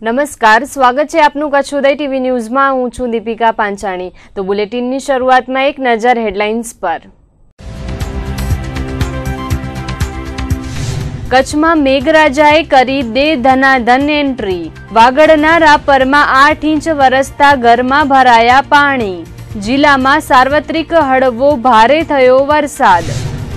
નમસ્કાર, સ્વાગત છે આપનું કચ્છ ઉદય ટીવી ન્યૂઝમાં। હું છું દીપિકા પાંચાણી। તો બુલેટિનની શરૂઆતમાં એક નજર હેડલાઇન્સ પર। કચ્છમાં મેઘરાજાએ કરી દે ધનાધન એન્ટ્રી। વાગડના રાપરમાં 8 ઇંચ વરસતા ઘરમાં ભરાયા પાણી। જિલ્લામાં સાર્વત્રિક હળવો ભારે થયો વરસાદ।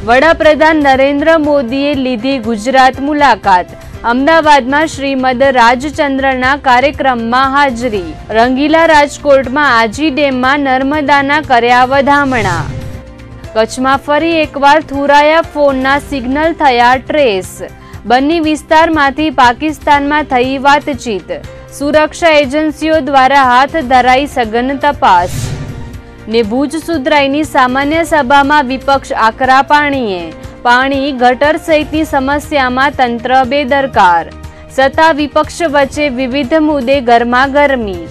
વડાપ્રધાન નરેન્દ્ર મોદીએ લીધી ગુજરાત મુલાકાત। અમદાવાદમાં શ્રીમદ રાજચંદ્રના કાર્યક્રમમાં હાજરી। રંગીલા રાજકોટમાં આજી ડેમમાં નર્મદાના કર્યા વધામણા। કચ્છમાં ફરી એકવાર થુરાયા ફોનના સિગ્નલ થયા ટ્રેસ। બન્ની વિસ્તારમાંથી પાકિસ્તાનમાં થઈ વાતચીત। સુરક્ષા એજન્સીઓ દ્વારા હાથ ધરાઈ સઘન તપાસ। ને ભુજ સુધરાઈની સામાન્ય સભામાં વિપક્ષ આકરા પાણીએ। પાણી ગટર સહિતની સમસ્યામાં તંત્ર બેદરકાર। સત્તા વિપક્ષ વચ્ચે વિવિધ મુદ્દે ગરમાગરમી।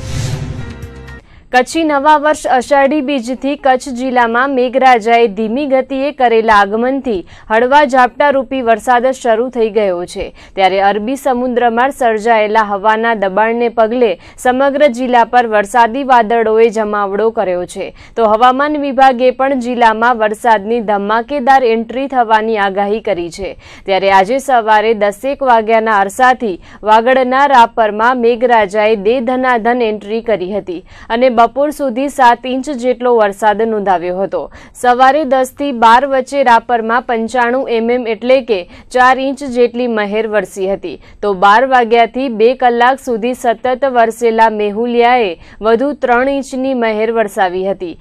કચ્છી નવા વર્ષ અષાઢી બીજથી કચ્છ જિલ્લામાં મેઘરાજાએ ધીમી ગતિએ કરેલા આગમનથી હળવા ઝાપટારૂપી વરસાદ શરૂ થઈ ગયો છે। ત્યારે અરબી સમુદ્રમાં સર્જાયેલા હવાના દબાણને પગલે સમગ્ર જિલ્લા પર વરસાદી વાદળોએ જમાવડો કર્યો છે। તો હવામાન વિભાગે પણ જિલ્લામાં વરસાદની ધમાકેદાર એન્ટ્રી થવાની આગાહી કરી છે। ત્યારે આજે સવારે 10 વાગ્યાના અરસાથી વાગડના રાપરમાં મેઘરાજાએ દે ધનાધન એન્ટ્રી કરી હતી અને બપોર સુધી 7 ઇંચ જેટલો વરસાદ નોંધાવ્યો હતો। સવારે 10 થી 12 વચ્ચે રાપરમાં 95 mm એટલે કે 4 ઇંચ જેટલી મહેર વરસી હતી। તો 12 વાગ્યાથી 2 કલાક સુધી સતત વરસેલા મેહુલિયાએ વધુ 3 ઇંચની મહેર વરસાવી હતી।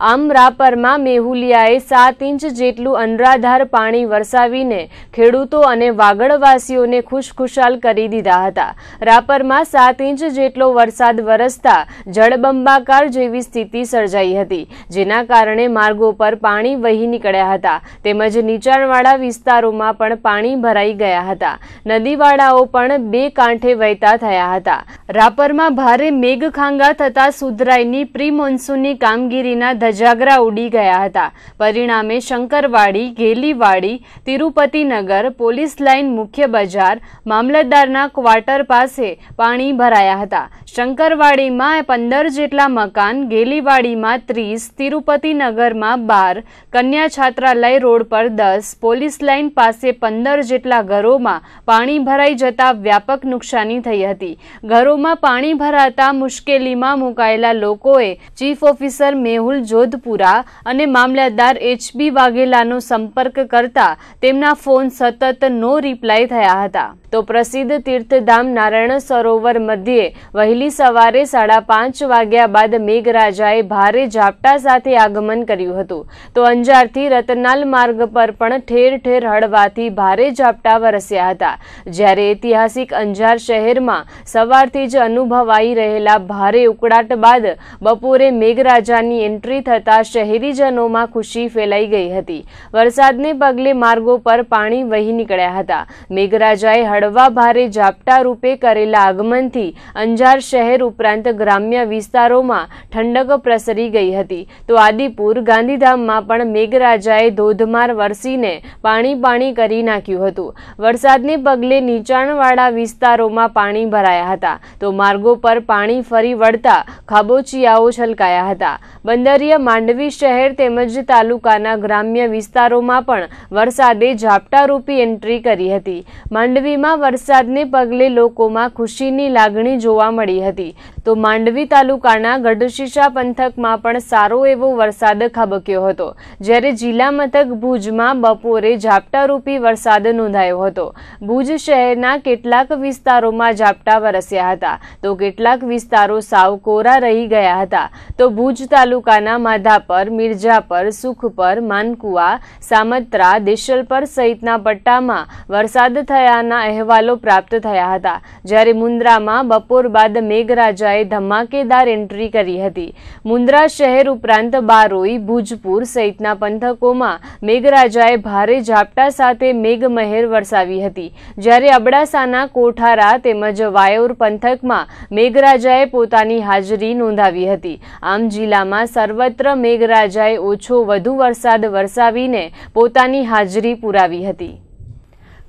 આમ રાપરમાં મેહુલિયાએ 7 ઇંચ જેટલું અનરાધાર પાણી વરસાવીને ખેડૂતો અને વાગડવાસીઓને ખુશખુશાલ કરી દીધા હતા। રાપરમાં 7 ઇંચ જેટલો વરસાદ વરસતા જળબંબાકાર જેવી સ્થિતિ સર્જાઈ હતી, જેના કારણે માર્ગો પર પાણી વહી નીકળ્યા હતા તેમજ નીચાણવાળા વિસ્તારોમાં પણ પાણી ભરાઈ ગયા હતા। નદીવાળાઓ પણ 2 કાંઠે વહેતા થયા હતા। રાપરમાં ભારે મેઘખાંગા થતા સુધરાઈની પ્રી મોન્સૂનની કામગીરીના ધજાગરા ઉડી ગયા હતા। પરિણામે શંકરવાડી, ગેલીવાડી, તિરુપતિનગર, પોલીસ લાઇન, મુખ્ય બજાર, મામલતદારના ક્વાર્ટર પાસે પાણી ભરાયા હતા। શંકરવાડીમાં 15 જેટલા મકાન, ગેલીવાડીમાં 30, તિરુપતિનગરમાં 12, કન્યા છાત્રાલય રોડ પર 10, પોલીસ લાઇન પાસે 15 જેટલા ઘરોમાં પાણી ભરાઈ જતા વ્યાપક નુકસાની થઈ હતી। ઘરોમાં પાણી ભરાતા મુશ્કેલીમાં મુકાયેલા લોકોએ ચીફ ઓફિસર મેહુલ જોધપુરા અને મામલતદાર HB વાઘેલાનો સંપર્ક કરતા તેમના ફોન સતત નો રિપ્લાય થયા હતા। તો પ્રસિદ્ધ તીર્થધામ નારાયણ સરોવર મધ્યે વહેલી સવારે 5:30 વાગ્યા બાદ મેઘરાજાએ ભારે ઝાપટા સાથે આગમન કર્યું હતું। તો અંજારથી રતનાલ માર્ગ પર પણ ઠેર ઠેર હળવાથી ભારે ઝાપટા વરસ્યા હતા। જ્યારે ઐતિહાસિક અંજાર શહેરમાં સવારથી જ અનુભવાઈ રહેલા ભારે ઉકળાટ બાદ બપોરે મેઘરાજાની એન્ટ્રી થતા શહેરીજનોમાં ખુશી ફેલાઈ ગઈ હતી। વરસાદને પગલે માર્ગો પર પાણી વહી નીકળ્યા હતા। મેઘરાજાએ હળવા ભારે ઝાપટા રૂપે કરેલા આગમનથી અંજાર શહેર ઉપરાંત ગ્રામ્ય વિસ્તારોમાં ઠંડક પ્રસરી ગઈ હતી। તો આદિપુર, ગાંધીધામમાં પણ મેઘરાજાએ ધોધમાર વરસીને પાણી કરી નાખ્યું હતું। વરસાદને પગલે નીચાણવાળા વિસ્તારોમાં પાણી ભરાયા હતા। તો માર્ગો પર પાણી ફરી વળતા ખાબોચિયાઓ છલકાયા હતા। બંદરીય માંડવી શહેર તેમજ તાલુકાના ગ્રામ્ય વિસ્તારોમાં પણ વરસાદે ઝાપટારૂપી એન્ટ્રી કરી હતી। માંડવીમાં વરસાદને પગલે લોકોમાં ખુશીની લાગણી જોવા મળી હતી। તો માંડવી તાલુકાના ગઢશીશા પંથકમાં પણ સારો એવો વરસાદ ખાબક્યો હતો। જ્યારે જિલ્લા મથક ભુજમાં બપોરે ઝાપટારૂપી વરસાદ નોંધાયો હતો। ભુજ શહેરના કેટલાક વિસ્તારોમાં ઝાપટા વરસ્યા હતા, તો કેટલાક વિસ્તારો સાવ કોરા રહી ગયા હતા। તો ભુજ તાલુકાના માધાપર, મિર્જાપર, સુખપર, માનકુવા, સામત્રા, દેશલપર સહિતના પટ્ટામાં વરસાદ થયાના અહેવાલો પ્રાપ્ત થયા હતા। જ્યારે મુન્દ્રામાં બપોર બાદ મેઘરાજાએ ધમાકેદાર એન્ટ્રી કરી હતી। મુન્દ્રા શહેર ઉપરાંત બારોઈ, ભુજપુર સહિતના પંથકોમાં મેઘરાજાએ ભારે ઝાપટા સાથે મેઘમહેર વરસાવી હતી। જ્યારે અબડાસાના કોઠારા તેમજ વાયોર પંથકમાં મેઘરાજાએ પોતાની હાજરી નોંધાવી હતી। આમ જિલ્લામાં સર્વત્ર મેઘરાજાએ ઓછો વધુ વરસાદ વરસાવીને પોતાની હાજરી પુરાવી હતી।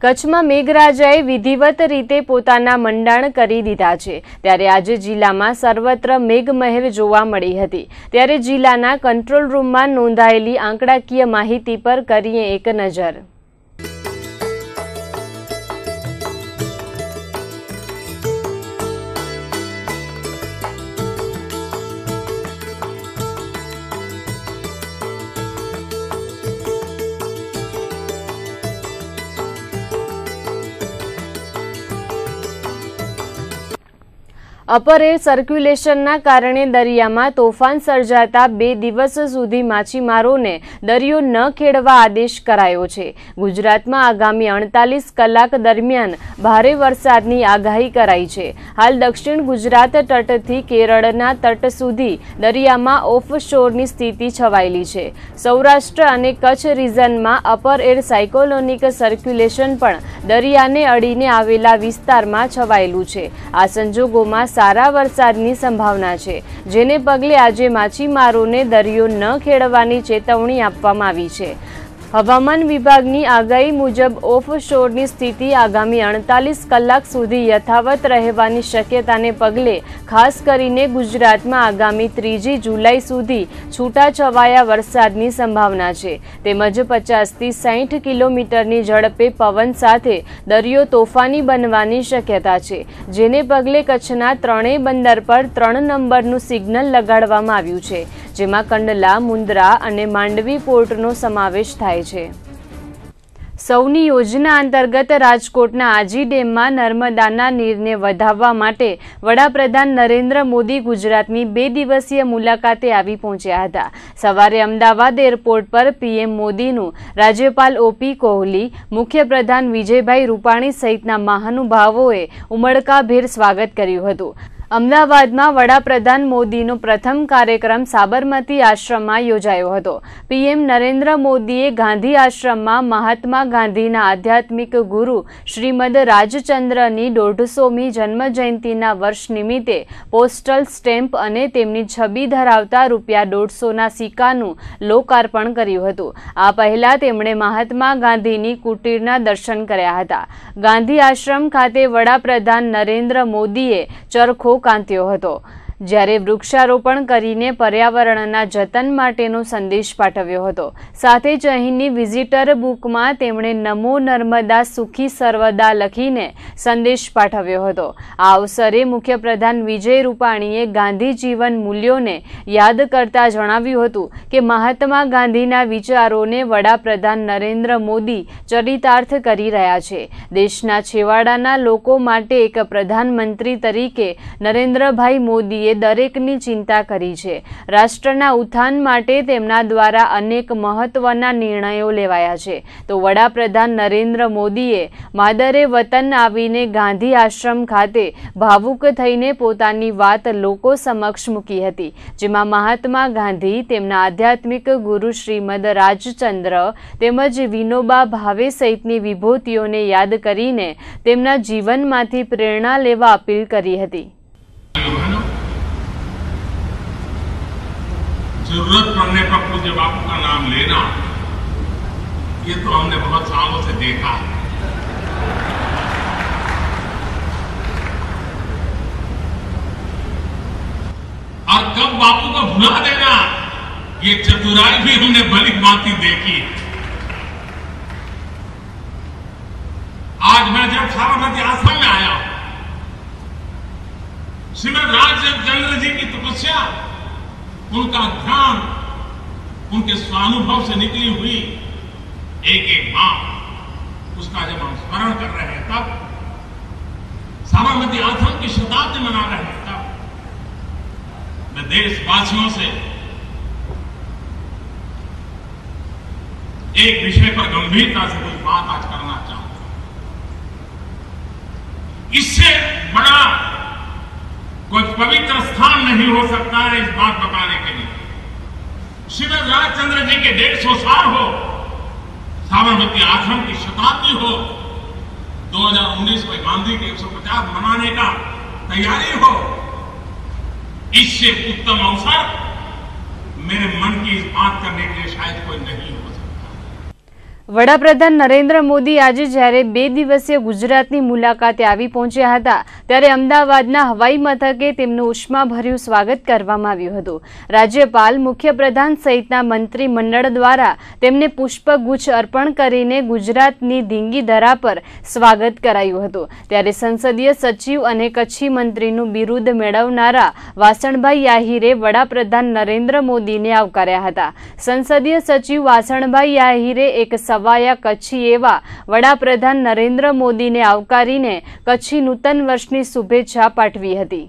કચ્છમાં મેઘરાજાએ વિધિવત રીતે પોતાના મંડાણ કરી દીધા છે ત્યારે આજે જિલ્લામાં સર્વત્ર મેઘમહેર જોવા મળી હતી। ત્યારે જિલ્લાના કંટ્રોલ રૂમમાં નોંધાયેલી આંકડાકીય માહિતી પર કરીએ એક નજર। અપર એર સર્ક્યુલેશનના કારણે દરિયામાં તોફાન સર્જાતા 2 દિવસ સુધી માછીમારોને દરિયો ન ખેડવા આદેશ કરાયો છે। ગુજરાતમાં આગામી 48 કલાક દરમિયાન ભારે વરસાદની આગાહી કરાઈ છે। હાલ દક્ષિણ ગુજરાત તટથી કેરળના તટ સુધી દરિયામાં ઓફશોરની સ્થિતિ છવાયેલી છે। સૌરાષ્ટ્ર અને કચ્છ રિજનમાં અપર એર સાયક્લોનિક સર્ક્યુલેશન પણ દરિયાને અડીને આવેલા વિસ્તારમાં છવાયેલું છે। આ સંજોગોમાં સારા વરસાદની સંભાવના છે, જેને પગલે આજે માછીમારોને દરિયો ન ખેડવાની ચેતવણી આપવામાં આવી છે। હવામાન વિભાગની આગાહી મુજબ ઓફશોરની સ્થિતિ આગામી 48 કલાક સુધી યથાવત રહેવાની શક્યતાને પગલે ખાસ કરીને ગુજરાતમાં આગામી 3 જુલાઈ સુધી છૂટાછવાયા વરસાદની સંભાવના છે। તેમજ 50 થી 60 કિલોમીટરની ઝડપે પવન સાથે દરિયો તોફાની બનવાની શક્યતા છે, જેને પગલે કચ્છના 3 બંદર પર 3 નંબરનું સિગ્નલ લગાડવામાં આવ્યું છે, જેમાં કંડલા, મુન્દ્રા અને માંડવી પોર્ટનો સમાવેશ થાય છે। સૌની યોજના અંતર્ગત રાજકોટના આજી ડેમમાં નર્મદાના નીરને વધાવવા માટે વડાપ્રધાન નરેન્દ્ર મોદી ગુજરાતની 2 દિવસીય મુલાકાતે આવી પહોંચ્યા હતા। સવારે અમદાવાદ એરપોર્ટ પર પીએમ મોદીનું રાજ્યપાલ ઓપી કોહલી, મુખ્યપ્રધાન વિજયભાઈ રૂપાણી સહિતના મહાનુભાવોએ ઉમળકાભેર સ્વાગત કર્યું હતું। અમદાવાદમાં વડાપ્રધાન મોદીનો પ્રથમ કાર્યક્રમ સાબરમતી આશ્રમમાં યોજાયો હતો। પીએમ નરેન્દ્ર મોદીએ ગાંધી આશ્રમમાં મહાત્મા ગાંધીના આધ્યાત્મિક ગુરુ શ્રીમદ રાજચંદ્રની 150મી જન્મજયંતિના વર્ષ નિમિત્તે પોસ્ટલ સ્ટેમ્પ અને તેમની છબી ધરાવતા ₹150ના સિક્કાનું લોકાર્પણ કર્યું હતું। આ પહેલા તેમણે મહાત્મા ગાંધીની કુટીરના દર્શન કર્યા હતા। ગાંધી આશ્રમ ખાતે વડાપ્રધાન નરેન્દ્ર મોદીએ ચરખો કાંત્યો હતો, જ્યારે વૃક્ષારોપણ કરીને પર્યાવરણના જતન માટેનો સંદેશ પાઠવ્યો હતો। સાથે જ અહીંની વિઝિટર બુકમાં તેમણે નમો નર્મદા સુખી સર્વદા લખીને સંદેશ પાઠવ્યો હતો। આ અવસરે મુખ્યપ્રધાન વિજય રૂપાણીએ ગાંધી જીવન મૂલ્યોને યાદ કરતા જણાવ્યું હતું કે મહાત્મા ગાંધીના વિચારોને વડાપ્રધાન નરેન્દ્ર મોદી ચરિતાર્થ કરી રહ્યા છે। દેશના છેવાડાના લોકો માટે એક પ્રધાનમંત્રી તરીકે નરેન્દ્રભાઈ મોદીએ દરેકની ચિંતા કરી છે। રાષ્ટ્રના ઉત્થાન માટે તેમના દ્વારા અનેક મહત્વના નિર્ણયો લેવાયા છે। તો વડાપ્રધાન નરેન્દ્ર મોદીએ માદરે વતન આવીને ગાંધી આશ્રમ ખાતે ભાવુક થઈને પોતાની વાત લોકો સમક્ષ મૂકી હતી, જેમાં મહાત્મા ગાંધી, તેમના આધ્યાત્મિક ગુરુ શ્રીમદ રાજચંદ્ર તેમજ વિનોબા ભાવે સહિતની વિભૂતિઓને યાદ કરીને તેમના જીવનમાંથી પ્રેરણા લેવા અપીલ કરી હતી। जरूरत पड़ने पर पूज्य बापू का नाम लेना, ये तो हमने बहुत सालों से देखा है। और कब बापू को भुला देना, ये चतुराई भी हमने भली भांति देखी। आज मैं जब साबरमती आश्रम में आया, श्रीमद राजचंद्र जी की तपस्या, उनका ध्यान, उनके स्वानुभव से निकली हुई एक एक बात, उसका जब हम स्मरण कर रहे हैं, तब साबरमती आश्रम की शताब्दी मना रहे हैं, तब मैं देशवासियों से एक विषय पर गंभीरता से कुछ बात आज करना चाहता हूं। इससे बड़ा कोई पवित्र स्थान नहीं हो सकता है इस बात बताने के लिए। श्रीमद राजचंद्र जी के 150 साल हो, साबरमती आश्रम की शताब्दी हो, 2019 में गांधी के 150 मनाने का तैयारी हो, इससे उत्तम अवसर मेरे मन की इस बात करने के लिए शायद कोई नहीं हो सकता। વડાપ્રધાન નરેન્દ્ર મોદી આજે જ્યારે 2 દિવસીય ગુજરાતની મુલાકાતે આવી પહોંચ્યા હતા ત્યારે અમદાવાદના હવાઈ મથકે તેમનું ઉષ્માભર્યું સ્વાગત કરવામાં આવ્યું હતું। રાજ્યપાલ, મુખ્યપ્રધાન સહિતના મંત્રી મંડળ દ્વારા તેમને પુષ્પગુચ્છ અર્પણ કરીને ગુજરાતની ધીંગીધરા પર સ્વાગત કરાયું હતું। ત્યારે સંસદીય સચિવ અને કચ્છી મંત્રીનું બિરુદ મેળવનારા વાસણભાઈ આહિરે વડાપ્રધાન નરેન્દ્ર મોદીને આવકાર્યા હતા। સંસદીય સચિવ વાસણભાઈ આહિરે એક સવાયા કચ્છી એવા વડાપ્રધાન નરેન્દ્ર મોદીને આવકારીને કચ્છી નૂતન વર્ષની શુભેચ્છા પાઠવી હતી।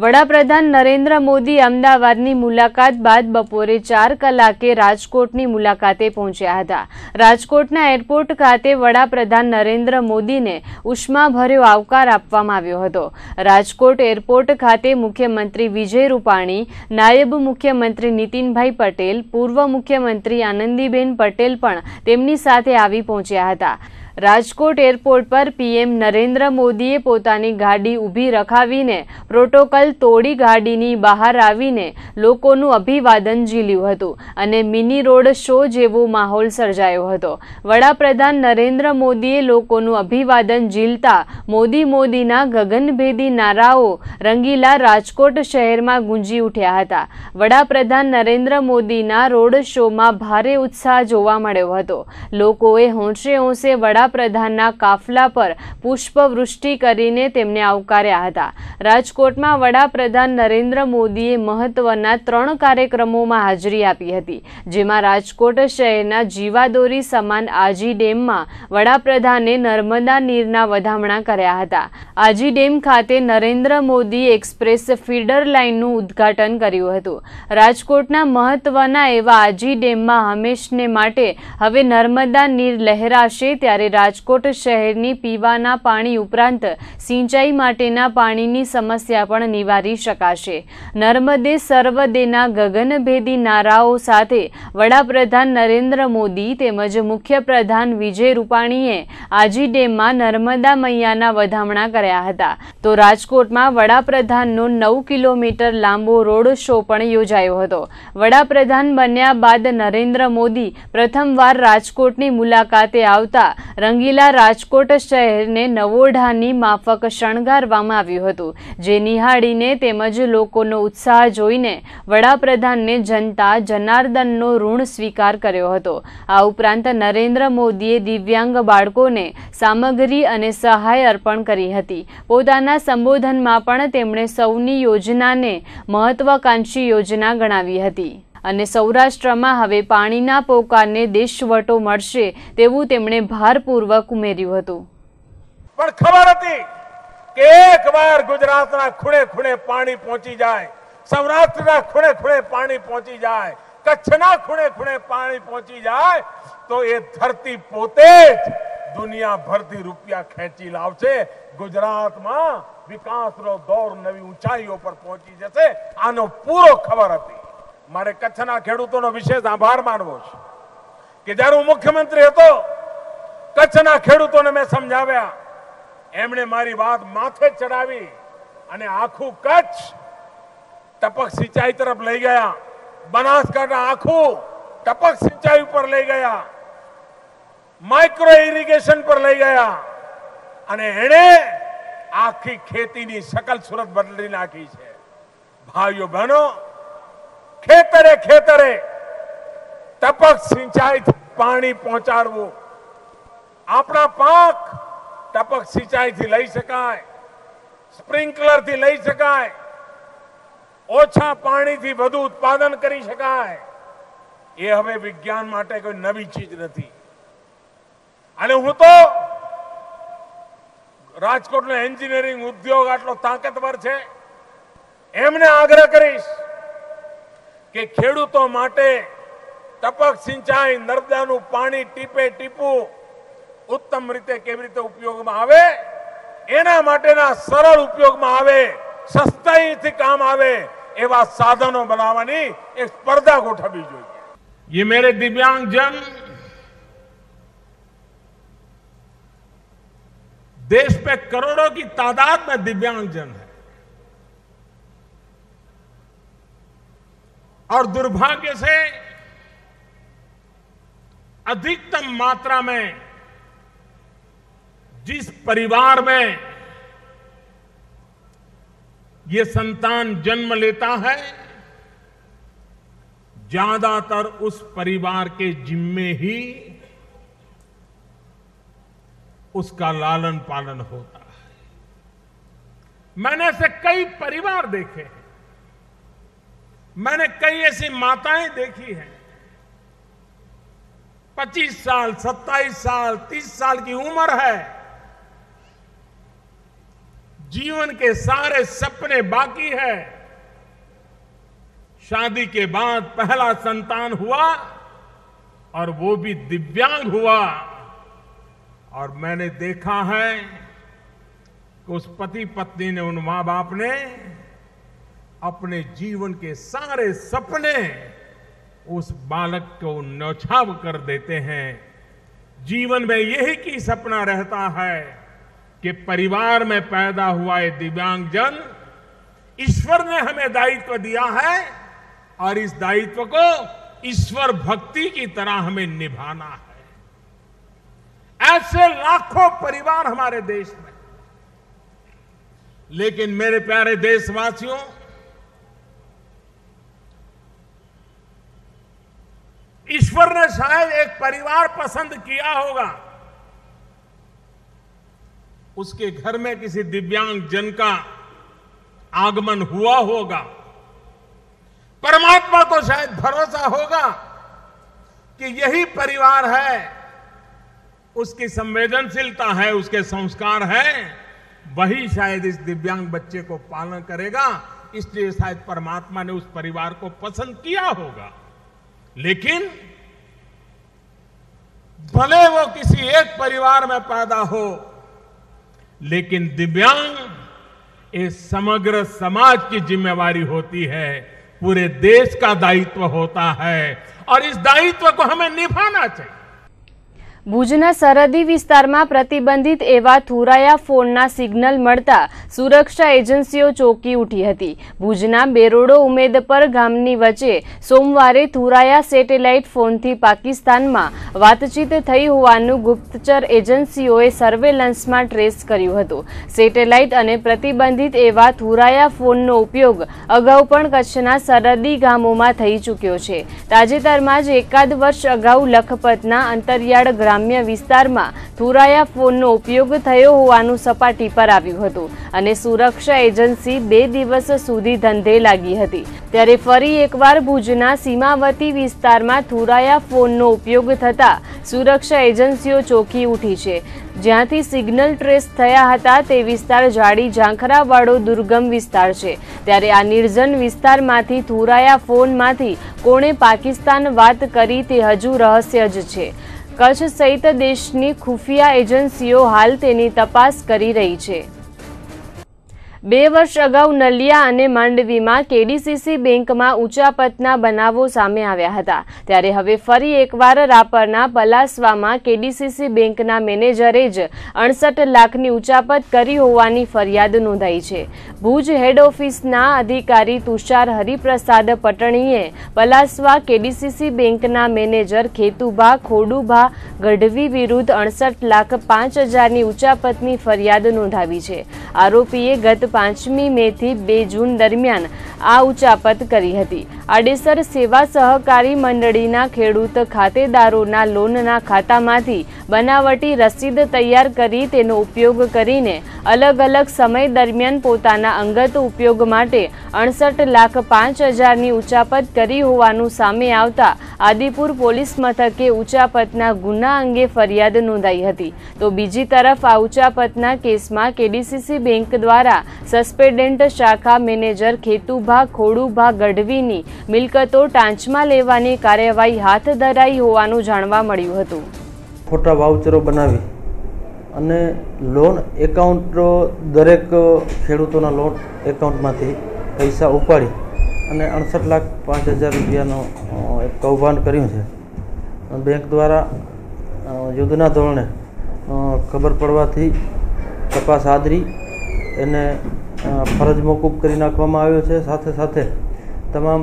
વડાપ્રધાન નરેન્દ્ર મોદી અમદાવાદની મુલાકાત બાદ બપોરે 4 કલાકે રાજકોટની મુલાકાતે પહોંચ્યા હતા। રાજકોટના એરપોર્ટ ખાતે વડાપ્રધાન નરેન્દ્ર મોદીને ઉષ્માભર્યો આવકાર આપવામાં આવ્યો હતો। રાજકોટ એરપોર્ટ ખાતે મુખ્યમંત્રી વિજય રૂપાણી, નાયબ મુખ્યમંત્રી નીતિનભાઈ પટેલ, પૂર્વ મુખ્યમંત્રી આનંદીબેન પટેલ પણ તેમની સાથે આવી પહોંચ્યા હતા। રાજકોટ એરપોર્ટ પર પીએમ નરેન્દ્ર મોદીએ પોતાની ગાડી ઊભી રખાવીને પ્રોટોકોલ તોડી ગાડીની બહાર આવીને લોકોનું અભિવાદન ઝીલ્યું હતું અને મિની રોડ શો જેવો માહોલ સર્જાયો હતો। વડાપ્રધાન નરેન્દ્ર મોદીએ લોકોનું અભિવાદન ઝીલતા મોદી મોદીના ગગનભેદી નારાઓ રંગીલા રાજકોટ શહેરમાં ગુંજી ઉઠ્યા હતા। વડાપ્રધાન નરેન્દ્ર મોદીના રોડ શોમાં ભારે ઉત્સાહ જોવા મળ્યો હતો। લોકોએ હોંશે હોંશે વડાપ્રધાનના કાફલા પર પુષ્પવૃષ્ટિ કરીને તેમને આવકાર્યા હતા। રાજકોટમાં વડાપ્રધાન નરેન્દ્ર મોદીએ મહત્વના 3 કાર્યક્રમોમાં હાજરી આપી હતી, જેમાં રાજકોટ શહેરના જીવાદોરી સમાન આજી ડેમમાં વડાપ્રધાને નર્મદા નીરના વધામણા કર્યા હતા। આજી ડેમ ખાતે નરેન્દ્ર મોદી એક્સપ્રેસ ફીડર લાઇનનું ઉદ્ઘાટન કર્યું હતું। રાજકોટના મહત્વના એવા આજી ડેમમાં હંમેશને માટે હવે નર્મદા નીર લહેરાશે, ત્યારે રાજકોટ શહેરની પીવાના પાણી ઉપરાંત સિંચાઈ માટેના પાણીની સમસ્યા પણ નિવારી શકાશે। નર્મદે સર્વદેના ગગનભેદી નારાઓ સાથે વડાપ્રધાન નરેન્દ્ર મોદી તેમજ મુખ્યપ્રધાન વિજય રૂપાણીએ આજી ડેમમાં નર્મદા મૈયાના વધામણા કર્યા હતા। તો રાજકોટમાં વડાપ્રધાનનો 9 કિલોમીટર લાંબો રોડ શો પણ યોજાયો હતો। વડાપ્રધાન બન્યા બાદ નરેન્દ્ર મોદી પ્રથમવાર રાજકોટની મુલાકાતે આવતા રંગીલા રાજકોટ શહેરને નવોઢાની માફક શણગારવામાં આવ્યું હતું, જે નિહાળીને તેમજ લોકોનો ઉત્સાહ જોઈને વડાપ્રધાનને જનતા જનાર્દનનો ઋણ સ્વીકાર કર્યો હતો। આ ઉપરાંત નરેન્દ્ર મોદીએ દિવ્યાંગ બાળકોને સામગ્રી અને સહાય અર્પણ કરી હતી। પોતાના સંબોધનમાં પણ તેમણે સૌની યોજનાને મહત્વાકાંક્ષી યોજના ગણાવી હતી અને સૌરાષ્ટ્રમાં હવે પાણીના પોકારને દેશવટો મળશે તેવું તેમણે ભારપૂર્વક ઉમેર્યું હતું। પણ ખબર હતી કે એકવાર ગુજરાતના ખૂણે ખૂણે પાણી પહોંચી જાય, સૌરાષ્ટ્રના ખૂણે ખૂણે પાણી પહોંચી જાય, કચ્છના ખૂણે ખૂણે પાણી પહોંચી જાય તો એ ધરતી પોતે જ દુનિયાભરથી રૂપિયા ખેંચી લાવશે। ગુજરાતમાં વિકાસનો દોર નવી ઊંચાઈઓ પર પહોંચી જશે, આનો પૂરો ખબર હતી। મારે કચ્છના ખેડૂતોનો વિશેષ આભાર માનવો છે કે જ્યારે હું મુખ્યમંત્રી હતો કચ્છના ખેડૂતોને મેં સમજાવ્યા, એમણે મારી વાત માથે ચડાવી અને આખું કચ્છ ટપક સિંચાઈ તરફ લઈ ગયા, બનાસકાંઠા આખું ટપક સિંચાઈ ઉપર લઈ ગયા, માઇક્રો ઇરિગેશન પર લઈ ગયા અને એણે આખી ખેતીની શકલ સુરત બદલી નાખી છે। ભાઈઓ બહેનો, ખેતરે ખેતરે ટપક સિંચાઈથી પાણી પહોંચાડવું, આપણા પાક ટપક સિંચાઈથી લઈ શકાય, સ્પ્રિંકલરથી લઈ શકાય, ઓછા પાણીથી વધુ ઉત્પાદન કરી શકાય, એ હવે વિજ્ઞાન માટે કોઈ નવી ચીજ નથી। અને હું તો રાજકોટનો એન્જિનિયરિંગ ઉદ્યોગ આટલો તાકાતવર છે, એમને આગ્રહ કરીશ કે ખેડૂતો માટે ટપક સિંચાઈ, નર્મદાનું પાણી ટીપે ટીપું ઉત્તમ રીતે કેવી રીતે ઉપયોગમાં આવે, એના માટેના સરળ ઉપયોગમાં આવે, સસ્તાઈથી કામ આવે એવા સાધનો બનાવવાની એક સ્પર્ધા ગોઠવવી જોઈએ। ये मेरे दिव्यांगजन देश पे करोड़ों की तादाद में दिव्यांगजन है और दुर्भाग्य से अधिकतम मात्रा में जिस परिवार में ये संतान जन्म लेता है, ज्यादातर उस परिवार के जिम्मे ही उसका लालन पालन होता है। मैंने ऐसे कई परिवार देखे हैं, मैंने कई ऐसी माताएं देखी हैं, 25 साल, 27 साल, 30 साल की उम्र है, जीवन के सारे सपने बाकी है, शादी के बाद पहला संतान हुआ और वो भी दिव्यांग हुआ, और मैंने देखा है कि उस पति पत्नी ने, उन मां बाप ने अपने जीवन के सारे सपने उस बालक को न्यौछावर कर देते हैं। जीवन में यही की सपना रहता है कि परिवार में पैदा हुआ ये दिव्यांगजन, ईश्वर ने हमें दायित्व दिया है और इस दायित्व को ईश्वर भक्ति की तरह हमें निभाना है। ऐसे लाखों परिवार हमारे देश में। लेकिन मेरे प्यारे देशवासियों, ईश्वर ने शायद एक परिवार पसंद किया होगा, उसके घर में किसी दिव्यांग जन का आगमन हुआ होगा। परमात्मा को शायद भरोसा होगा कि यही परिवार है, उसकी संवेदनशीलता है, उसके संस्कार हैं, वही शायद इस दिव्यांग बच्चे को पालन करेगा। इसलिए शायद परमात्मा ने उस परिवार को पसंद किया होगा। लेकिन भले वो किसी एक परिवार में पैदा हो, लेकिन दिव्यांग ये समग्र समाज की जिम्मेवारी होती है, पूरे देश का दायित्व होता है और इस दायित्व को हमें निभाना चाहिए। ભુજના સરહદી વિસ્તારમાં પ્રતિબંધિત એવા થુરાયા ફોનના સિગ્નલ મળતા સુરક્ષા એજન્સીઓ ચોંકી ઉઠી હતી। ભુજના બેરોડો ઉમેદપર ગામની વચ્ચે સોમવારે થુરાયા સેટેલાઇટ ફોનથી પાકિસ્તાનમાં વાતચીત થઈ હોવાનું ગુપ્તચર એજન્સીઓએ સર્વેલન્સમાં ટ્રેસ કર્યું હતું। સેટેલાઇટ અને પ્રતિબંધિત એવા થુરાયા ફોનનો ઉપયોગ અગાઉ પણ કચ્છના સરહદી ગામોમાં થઈ ચૂક્યો છે। તાજેતરમાં જ એકાદ વર્ષ અગાઉ લખપતના અંતરિયાળ ગ્રામ્ય વિસ્તારમાં થુરાયા ફોનનો ઉપયોગ થયો હોવાનું સપાટી પર આવ્યું હતું અને સુરક્ષા એજન્સી 2 દિવસ સુધી ધંધે લાગી હતી। ત્યારે ફરી એકવાર ભુજના સીમાવર્તી વિસ્તારમાં થુરાયા ફોનનો ઉપયોગ થતા સુરક્ષા એજન્સીઓ ચોંકી ઉઠી છે। જ્યાંથી સિગ્નલ ટ્રેસ થયા હતા તે વિસ્તાર જાડી ઝાંખરાવાળો દુર્ગમ વિસ્તાર છે। ત્યારે આ નિર્જન વિસ્તારમાંથી થુરાયા ફોનમાંથી કોણે પાકિસ્તાન વાત કરી તે હજુ રહસ્ય જ છે। કચ્છ સહિત દેશની ખુફિયા એજન્સીઓ હાલ તેની તપાસ કરી રહી છે। 2 વર્ષ અગાઉ નલિયા અને માંડવીમાં કેડીસીસી બેંકમાં ઉચાપતના બનાવો સામે આવ્યા હતા। ત્યારે હવે ફરી એકવાર રાપરના પલાસવામાં કેડીસીસી બેંકના મેનેજરે જ 68 લાખની ઉચાપત કરી હોવાની ફરિયાદ નોંધાઈ છે। ભુજ હેડ ઓફિસના અધિકારી તુષાર હરિપ્રસાદ પટણીએ પલાસવા કેડીસીસી બેંકના મેનેજર ખેતુભા ખોડુભા ગઢવી વિરુદ્ધ 68,05,000ની ઉચાપતની ફરિયાદ નોંધાવી છે। આરોપીએ ગત 5મી મેથી 2 જૂન દરમિયાન આ ઉચાપત કરી હતી। આડેસર સેવા સહકારી મંડળીના ખેડૂત ખાતેદારોના લોનના ખાતામાંથી બનાવટી રસીદ તૈયાર કરી તેનો ઉપયોગ કરીને અલગ અલગ સમય દરમિયાન પોતાના અંગત ઉપયોગ માટે 68,05,000ની ઉચાપત કરી હોવાનું સામે આવતા આદિપુર પોલીસ મથકે ઉચાપતના ગુના અંગે ફરિયાદ નોંધાઈ હતી। તો બીજી તરફ આ ઉચાપતના કેસમાં કેડીસીસી બેંક દ્વારા સસ્પેન્ડેન્ટ શાખા મેનેજર ખેતુભા ખોડુભા ગઢવીની મિલકતો ટાંચમાં લેવાની કાર્યવાહી હાથ ધરાઈ હોવાનું જાણવા મળ્યું હતું। ખોટા વાઉચરો બનાવી અને લોન એકાઉન્ટ દરેક ખેડૂતોના લોન એકાઉન્ટમાંથી પૈસા ઉપાડી અને 68,05,000 રૂપિયાનો એક કૌભાંડ કર્યું છે। બેંક દ્વારા યુદ્ધના ધોરણે ખબર પડવાથી તપાસ આદરી એને ફરજ મોકૂફ કરી નાખવામાં આવ્યો છે। સાથે સાથે તમામ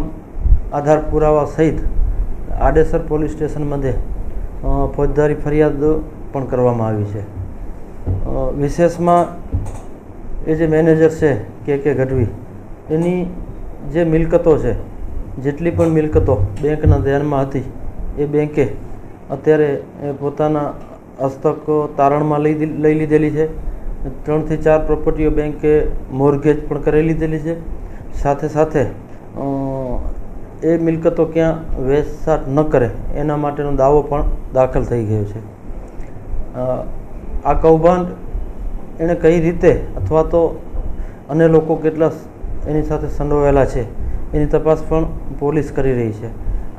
આધાર પુરાવા સહિત આડેસર પોલીસ સ્ટેશન મધ્યે ફોજદારી ફરિયાદ પણ કરવામાં આવી છે. વિશેષમાં એ જે મેનેજર છે કે ગઢવી, એની જે મિલકતો છે, જેટલી પણ મિલકતો બેંકના ધ્યાનમાં હતી, એ બેંકે અત્યારે પોતાના હસ્તક તારણમાં લઈ લીધેલી છે. 3 થી 4 પ્રોપર્ટીઓ બેંકે મોર્ગેજ પણ કરી લીધેલી છે. સાથે સાથે એ મિલકતો ક્યાં વેચાણ ન કરે એના માટેનો દાવો પણ દાખલ થઈ ગયો છે. આ કૌભાંડ એણે કઈ રીતે અથવા તો અન્ય લોકો કેટલા એની સાથે સંડોવાયેલા છે એની તપાસ પણ પોલીસ કરી રહી છે.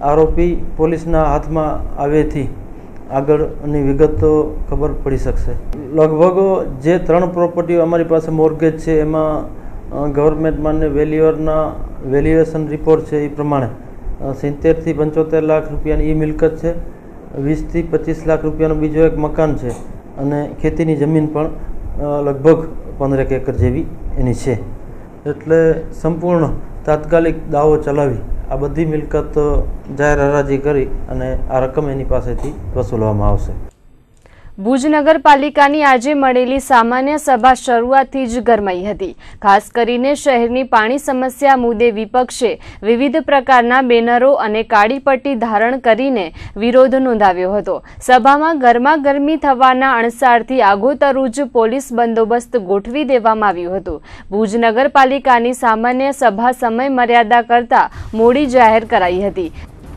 આરોપી પોલીસના હાથમાં આવેથી આગળની વિગતો ખબર પડી શકશે. લગભગ જે 3 પ્રોપર્ટીઓ અમારી પાસે મોર્ગેજ છે એમાં ગવર્મેન્ટ માન્ય વેલ્યુઅરના વેલ્યુએશન રિપોર્ટ છે એ પ્રમાણે 70 થી 75 લાખ રૂપિયાની એ મિલકત છે. 20 થી 25 લાખ રૂપિયાનું બીજો એક મકાન છે અને ખેતીની જમીન પણ લગભગ 15 એકર જેવી એની છે. એટલે સંપૂર્ણ તાત્કાલિક દાવો ચલાવી આ બધી મિલકત જાહેર હરાજી કરી અને આ રકમ એની પાસેથી વસૂલવામાં આવશે. ભુજ નગરપાલિકાની આજે મળેલી સામાન્ય સભા શરૂઆતથી જ ગરમાઈ હતી. ખાસ કરીને શહેરની પાણી સમસ્યા મુદ્દે વિપક્ષે વિવિધ પ્રકારના બેનરો અને કાળી પટ્ટી ધારણ કરીને વિરોધ નોંધાવ્યો હતો. સભામાં ગરમાગરમી થવાના અણસારથી આગોતરું જ પોલીસ બંદોબસ્ત ગોઠવી દેવામાં આવ્યું હતું. ભુજ નગરપાલિકાની સામાન્ય સભા સમય મર્યાદા કરતાં મોડી જાહેર કરાઈ હતી,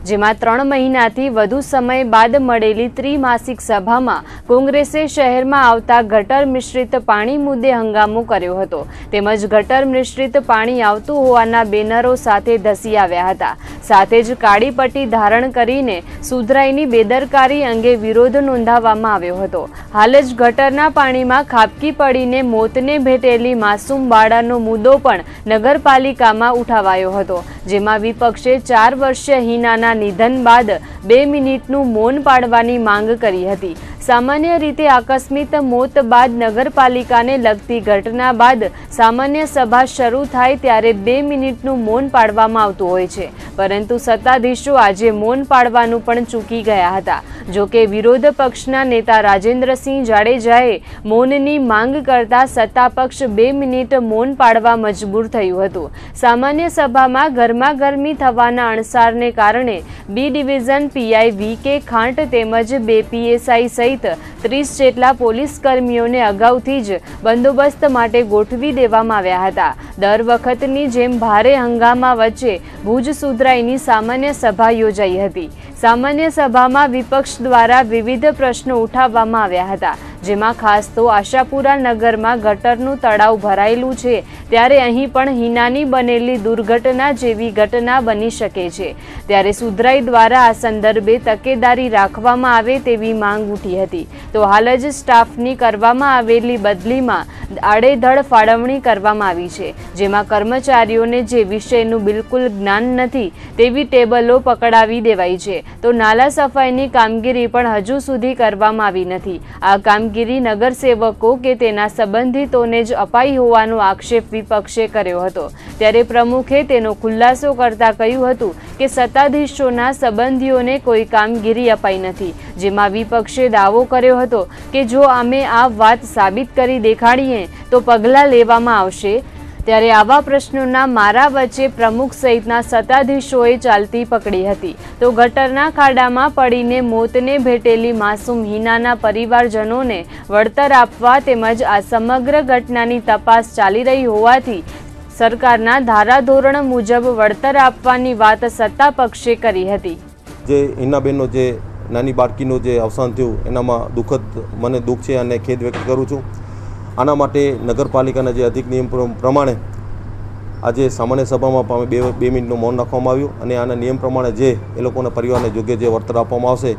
જેમાં 3 મહિનાથી વધુ સમય બાદ મળેલી ત્રિમાસિક સભામાં કોંગ્રેસે શહેરમાં આવતા ગટર મિશ્રિત પાણી મુદ્દે હંગામો કર્યો હતો. તેમજ ગટર મિશ્રિત પાણી આવતું હોવાના બેનરો સાથે ધસી આવ્યા હતા. સાથે જ કાળી પટ્ટી ધારણ કરીને સુધરાઈની બેદરકારી અંગે વિરોધ નોંધાવવામાં આવ્યો હતો. હાલ જ ગટરના પાણીમાં ખાબકી પડીને મોતને ભેટેલી માસૂમ બાળાનો મુદ્દો પણ નગરપાલિકામાં ઉઠાવાયો હતો, જેમાં વિપક્ષે 4 વર્ષીય હિનાના નિધન બાદ 2 મિનિટનું મૌન પાળવાની માંગ કરી હતી. સામાન્ય રીતે આકસ્મિક મોત બાદ નગરપાલિકાને લગતી ઘટના બાદ સામાન્ય સભા શરૂ થાય ત્યારે 2 મિનિટનું મૌન પાળવામાં આવતું હોય છે, પરંતુ સત્તાધીશો આજે મૌન પાળવાનું પણ ચૂકી ગયા હતા. જોકે વિરોધ પક્ષના નેતા રાજેન્દ્રસિંહ જાડેજાએ મૌનની માંગ કરતા સત્તાપક્ષ 2 મિનિટ મૌન પાળવા મજબૂર થયું હતું. સામાન્ય સભામાં ગરમાગરમી થવાના અણસારને કારણે બી ડિવિઝન પીઆઈ વી.કે. ખાંટ તેમજ 2 પીએસઆઈ સહિત 30 જેટલા પોલીસ કર્મીઓને અગાઉથી જ બંદોબસ્ત માટે ગોઠવી દેવામાં આવ્યા હતા. દર વખતની જેમ ભારે હંગામા વચ્ચે ભુજ સુધરાઈની સામાન્ય સભા યોજાઈ હતી. સામાન્ય સભામાં વિપક્ષ દ્વારા વિવિધ પ્રશ્નો ઉઠાવવામાં આવ્યા હતા, જેમાં ખાસ તો આશાપુરા નગરમાં ગટરનું તળાવ ભરાયેલું છે ત્યારે અહીં પણ હિનાની બનેલી દુર્ઘટના જેવી ઘટના બની શકે છે, ત્યારે સુધરાઈ દ્વારા આ સંદર્ભે તકેદારી રાખવામાં આવે તેવી માંગ ઉઠી હતી. તો હાલ જ સ્ટાફની કરવામાં આવેલી બદલીમાં આડેધડ ફાળવણી કરવામાં આવી છે, જેમાં કર્મચારીઓને જે વિષયનું બિલકુલ જ્ઞાન નથી તેવી ટેબલો પકડાવી દેવાઈ છે. તો નાલા સફાઈની કામગીરી પણ હજુ સુધી કરવામાં આવી નથી. આ કામગીરી નગરસેવકો કે તેના સંબંધિતોને જ અપાઈ હોવાનો આક્ષેપ વિપક્ષે કર્યો હતો. ત્યારે પ્રમુખે તેનો ખુલાસો કરતા કહ્યું હતું કે સત્તાધીશોના સંબંધીઓને કોઈ કામગીરી અપાઈ નથી, જેમાં વિપક્ષે દાવો કર્યો હતો કે જો અમે આ વાત સાબિત કરી દેખાડીએ તો પગલાં લેવામાં આવશે. ત્યારે આવા પ્રશ્નોના મારા વચ્ચે પ્રમુખ સહિતના સત્તાધીશોએ ચાલતી પકડી હતી. તો ગટરના ખાડામાં પડીને મોતને ભેટેલી માસૂમ હિનાના પરિવારજનોને વળતર આપવા તેમજ આ સમગ્ર ઘટનાની તપાસ ચાલી રહી હોવાથી સરકારના ધારાધોરણ મુજબ વળતર આપવાની વાત સત્તા પક્ષે કરી હતી. જે હિનાબેનનો જે નાની બાળકીનું જે અવસાન થયું એનામાં મને દુઃખ છે અને ખેદ વ્યક્ત કરું છું. આના માટે નગરપાલિકાના જે અધિક નિયમ પ્રમાણે આજે સામાન્ય સભામાં 2 મિનિટનું મૌન રાખવામાં આવ્યું અને આના નિયમ પ્રમાણે જે એ લોકોના પરિવારને યોગ્ય જે વળતર આપવામાં આવશે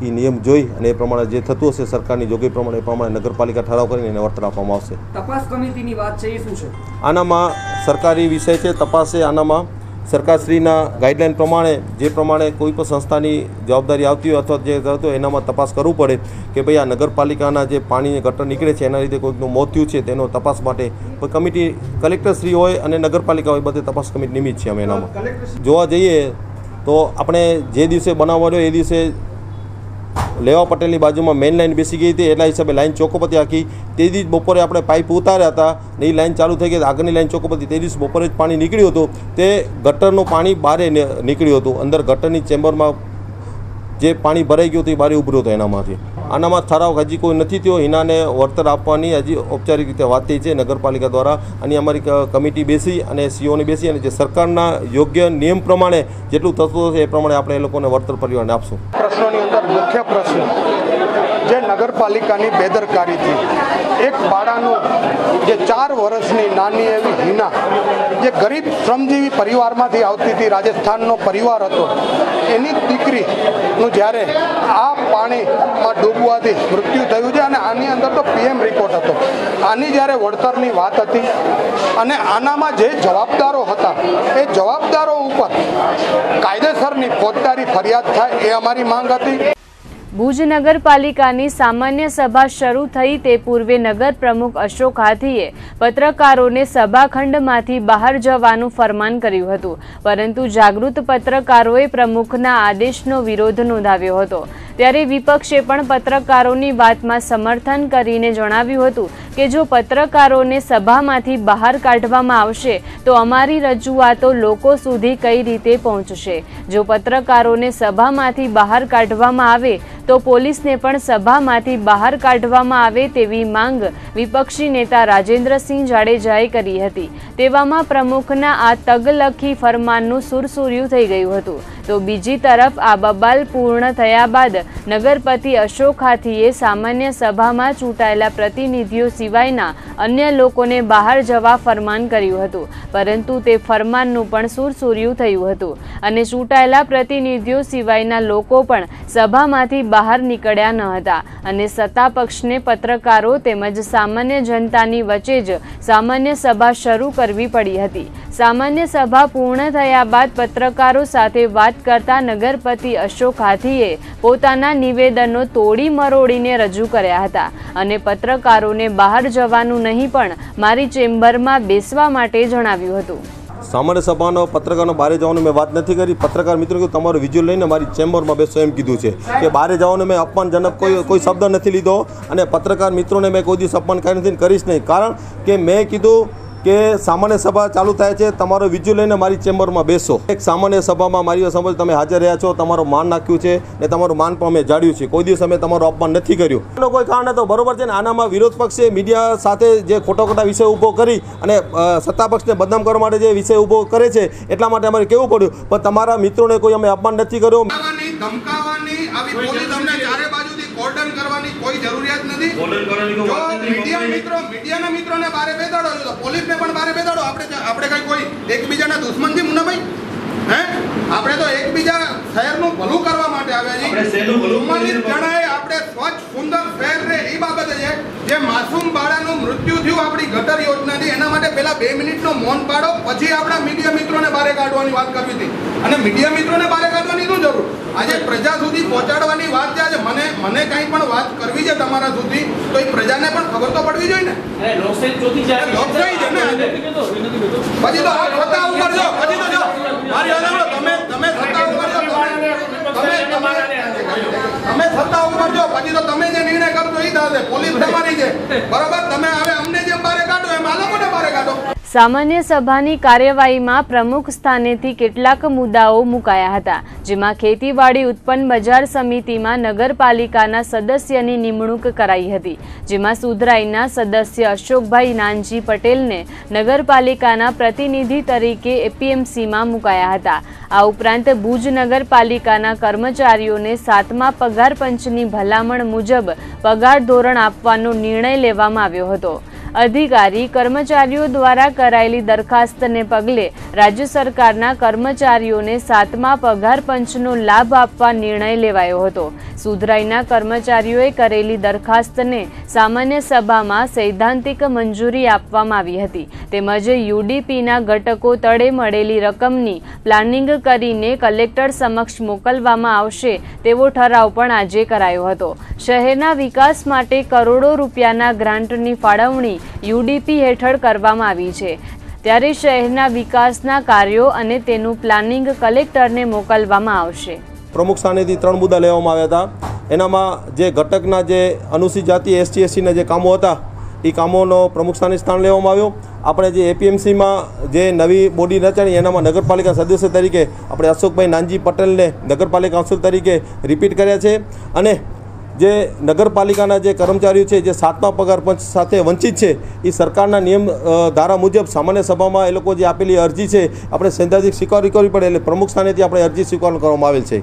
એ નિયમ જોઈ અને એ પ્રમાણે જે થતું હશે સરકારની જોગવાઈ પ્રમાણે એ પ્રમાણે નગરપાલિકા ઠરાવ કરીને એને વળતર આપવામાં આવશે. તપાસ કમિટીની વાત છે એ શું છે? આનામાં સરકારી વિષય છે, તપાસ છે. આનામાં સરકારશ્રીના ગાઈડલાઇન પ્રમાણે જે પ્રમાણે કોઈ પણ સંસ્થાની જવાબદારી આવતી હોય અથવા જે થતું હોય એનામાં તપાસ કરવું પડે કે ભાઈ આ નગરપાલિકાના જે પાણી ગટર નીકળે છે એના લીધે કોઈકનું મોત થયું છે તેનો તપાસ માટે કમિટી કલેક્ટરશ્રી હોય અને નગરપાલિકા હોય બધે તપાસ કમિટી નિમિત્ત છે. અમે એનામાં જોવા જઈએ તો આપણે જે દિવસે બનાવવાનો એ દિવસે લેવા પટેલની બાજુમાં મેઇન લાઇન બેસી ગઈ હતી, એટલા હિસાબે લાઇન ચોકોપતી આખી તે દિવસ બપોરે આપણે પાઇપ ઉતાર્યા હતા ને એ લાઇન ચાલુ થઈ ગઈ, આગળની લાઇન ચોકોપતી તે દિવસ બપોરે જ પાણી નીકળ્યું હતું, તે ગટરનું પાણી બહાર નીકળ્યું હતું, અંદર ગટરની ચેમ્બરમાં જે પાણી ભરાઈ ગયું હતું એ બહાર ઉભર્યું હતું એનામાંથી. આનામાં ઠરાવ હજી કોઈ નથી થયો, એનાને વળતર આપવાની હજી ઔપચારિક રીતે વાત થઈ છે નગરપાલિકા દ્વારા. અને અમારી કમિટી બેસી અને સીઓની બેસી અને જે સરકારના યોગ્ય નિયમ પ્રમાણે જેટલું થતું હશે એ પ્રમાણે આપણે એ લોકોને વળતર પરિવારને આપશું. પ્રશ્નોની અંદર મુખ્ય પ્રશ્ન જે નગરપાલિકાની બેદરકારીથી એક બાળાનું જે 4 વર્ષની નાની એવી હિના જે ગરીબ શ્રમજીવી પરિવારમાંથી આવતી હતી, રાજસ્થાનનો પરિવાર હતો, એની દીકરીનું જ્યારે આ પાણીમાં ડૂબવાથી મૃત્યુ થયું છે અને આની અંદર તો PM રિપોર્ટ હતો. આની જ્યારે વળતરની વાત હતી અને આનામાં જે જવાબદારો હતા એ જવાબદારો ઉપર કાયદેસરની ફોજદારી ફરિયાદ થાય એ અમારી માંગ હતી. ભુજ નગરપાલિકાની સામાન્ય સભા શરૂ થઈ તે પૂર્વે નગર પ્રમુખ અશોક હાથીએ પત્રકારોને સભાખંડમાંથી બહાર જવાનું ફરમાન કર્યું હતું, પરંતુ જાગૃત પત્રકારોએ પ્રમુખના આદેશનો વિરોધ નોંધાવ્યો હતો. ત્યારે વિપક્ષે પણ પત્રકારોની વાતમાં સમર્થન કરીને જણાવ્યું હતું કે જો પત્રકારોને સભામાંથી બહાર કાઢવામાં આવશે તો અમારી રજૂઆતો લોકો સુધી કઈ રીતે પહોંચશે. જો પત્રકારોને સભામાંથી બહાર કાઢવામાં આવે તો પોલીસને પણ સભામાંથી બહાર કાઢવામાં આવે તેવી માંગ વિપક્ષી નેતા રાજેન્દ્રસિંહ જાડેજાએ કરી હતી. તેવામાં પ્રમુખના આ તગલખી ફરમાનનું સુરસુર્યું થઈ ગયું હતું. તો બીજી તરફ આ બબાલ પૂર્ણ થયા બાદ નગરપતિ અશોક હાથીએ સામાન્ય સભામાં ચૂંટાયેલા પ્રતિનિધિઓ સિવાયના અન્ય લોકોને બહાર જવા ફરમાન કર્યું હતું, પરંતુ તે ફરમાનનું પણ સુરસુર્યું થયું હતું અને ચૂંટાયેલા પ્રતિનિધિઓ સિવાયના લોકો પણ સભામાંથી બહાર નીકળ્યા ન હતા અને સત્તા પક્ષને પત્રકારો તેમજ સામાન્ય જનતાની વચ્ચે જ સામાન્ય સભા શરૂ કરવી પડી હતી. સામાન્ય સભા પૂર્ણ થયા બાદ પત્રકારો સાથે વાત કરતા નગરપતિ અશોક હાથીએ પોતાના નિવેદનો તોડી મરોડીને રજૂ કર્યા હતા અને પત્રકારોને બહાર જવાનું નહીં પણ મારી ચેમ્બરમાં બેસવા માટે જણાવ્યું હતું. સામાન્ય સભાનો પત્રકારનો બહાર જવાનું મેં વાત નથી કરી. પત્રકાર મિત્રો કે તમારો વિઝ્યુઅલ લઈને મારી ચેમ્બરમાં બેસો એમ કીધું છે કે બહાર જવાનું મેં અપમાનજનક કોઈ શબ્દ નથી લીધો અને પત્રકાર મિત્રોને મેં કોઈ દિવસ અપમાન કરી નથી, કરીશ નહીં. કારણ કે મેં કીધું કે સામાન્ય સભા ચાલુ થાય છે, તમારો વિઝ્યુઅલ લઈને મારી ચેમ્બરમાં બેસો. એક સામાન્ય સભામાં મારી સમજ તમે હાજર રહ્યા છો, તમારું માન નાખ્યું છે ને તમારું માન પણ અમે જાળ્યું છે. કોઈ દિવસ અમે તમારું અપમાન નથી કર્યું. એનો કોઈ કારણ હતો, બરોબર છે ને. આનામાં વિરોધ પક્ષે મીડિયા સાથે જે ખોટા વિષય ઊભો કરી અને સત્તા પક્ષને બદનામ કરવા માટે જે વિષય ઊભો કરે છે એટલા માટે અમારે કેવું પડ્યું. પણ તમારા મિત્રોને કોઈ અમે અપમાન નથી કર્યું. ધમકાવવાની આવી પોલીસ અમને ચારે બાજુથી કોર્ડન કરવાની કોઈ જરૂરિયાત નથી. જો મીડિયાના મિત્રોને બારે બેસાડો છો તો પોલીસને પણ બારે બેસાડો. આપણે કઈ કોઈ એકબીજાના દુશ્મન છે મુન્નાભાઈ? હે, આપણે તો એકબીજા શહેરનું ભલું કરવા માટે આવ્યા છીએ. 44 જણાએ આપણે સ્વચ્છ સુંદર શહેર રહે એ બાબતે છે. જે માસૂમ બાળાનું મૃત્યુ થયું આપણી ગટર યોજનાથી, એના માટે પહેલા 2 મિનિટનો મૌન પાડો, પછી આપણા મીડિયા મિત્રોને બારે કાઢવાની વાત કરવી હતી. અને મીડિયા મિત્રોને બારે કાઢવાની શું જરૂર? આજે પ્રજા સુધી પહોંચાડવાની વાત છે. આજે મને કંઈ પણ વાત કરવી છે તમારા સુધી તો એ પ્રજાને પણ ખબર તો પડવી જોઈએ ને. લોકશાહી છે ને. પછી તો આ સત્તા ઉપર જો, પછી તો જો મારી તમે સત્તા ઉપર જો, તમે સત્તા ઉપર જો, પછી તો તમે જે નિર્ણય કરશો એ થશે. પોલીસ તમારી છે, બરોબર. તમે હવે અમને જેમ બારે કાઢો એમ આ લોકોને બારે કાઢો. સામાન્ય સભાની કાર્યવાહીમાં પ્રમુખ સ્થાનેથી કેટલાક મુદ્દાઓ મુકાયા હતા, જેમાં ખેતીવાડી ઉત્પન્ન બજાર સમિતિમાં નગરપાલિકાના સદસ્યની નિમણૂક કરાઈ હતી, જેમાં સુધરાઈના સદસ્ય અશોકભાઈ નાનજી પટેલને નગરપાલિકાના પ્રતિનિધિ તરીકે એપીએમસીમાં મુકાયા હતા. આ ઉપરાંત ભુજ નગરપાલિકાના કર્મચારીઓને 7મા પગાર પંચની ભલામણ મુજબ પગાર ધોરણ આપવાનો નિર્ણય લેવામાં આવ્યો હતો. અધિકારી કર્મચારીઓ દ્વારા કરાયેલી દરખાસ્તને પગલે રાજ્ય સરકારના કર્મચારીઓને 7મા પગાર પંચનો લાભ આપવા નિર્ણય લેવાયો હતો. સુધરાઈના કર્મચારીઓએ કરેલી દરખાસ્તને સામાન્ય સભામાં સૈદ્ધાંતિક મંજૂરી આપવામાં આવી હતી. તેમજ યુડીપીના ઘટકો તળે મળેલી રકમની પ્લાનિંગ કરીને કલેક્ટર સમક્ષ મોકલવામાં આવશે તેવો ઠરાવ પણ આજે કરાયો હતો. શહેરના વિકાસ માટે કરોડો રૂપિયાના ગ્રાન્ટની ફાળવણી યુડીપી હેઠળ કરવામાં આવી છે, ત્યારે શહેરના વિકાસના કાર્યો અને તેનું પ્લાનિંગ કલેક્ટરને મોકલવામાં આવશે. પ્રમુખ સ્થાનેથી 3 મુદ્દા લેવામાં આવ્યા હતા. એનામાં જે ઘટકના જે અનુસૂચિત જાતિ ST/SCના જે કામો હતા એ કામોનો પ્રમુખ સ્થાન લેવામાં આવ્યો. આપણે જે APMCમાં જે નવી બોડી રચાણી એનામાં નગરપાલિકા સદસ્ય તરીકે આપણે અશોકભાઈ નાનજી પટેલને નગરપાલિકા કાઉન્સિલ તરીકે રિપીટ કર્યા છે. અને જે નગરપાલિકાના જે કર્મચારીઓ છે જે 7મા પગાર પંચ સાથે વંચિત છે એ સરકારના નિયમ ધારા મુજબ સામાન્ય સભામાં એ લોકો જે આપેલી અરજી છે આપણે સૈદ્ધાંતિક સ્વીકારવી પડે એટલે પ્રમુખ સ્થાનેથી આપણે અરજી સ્વીકાર કરવામાં આવેલ છે.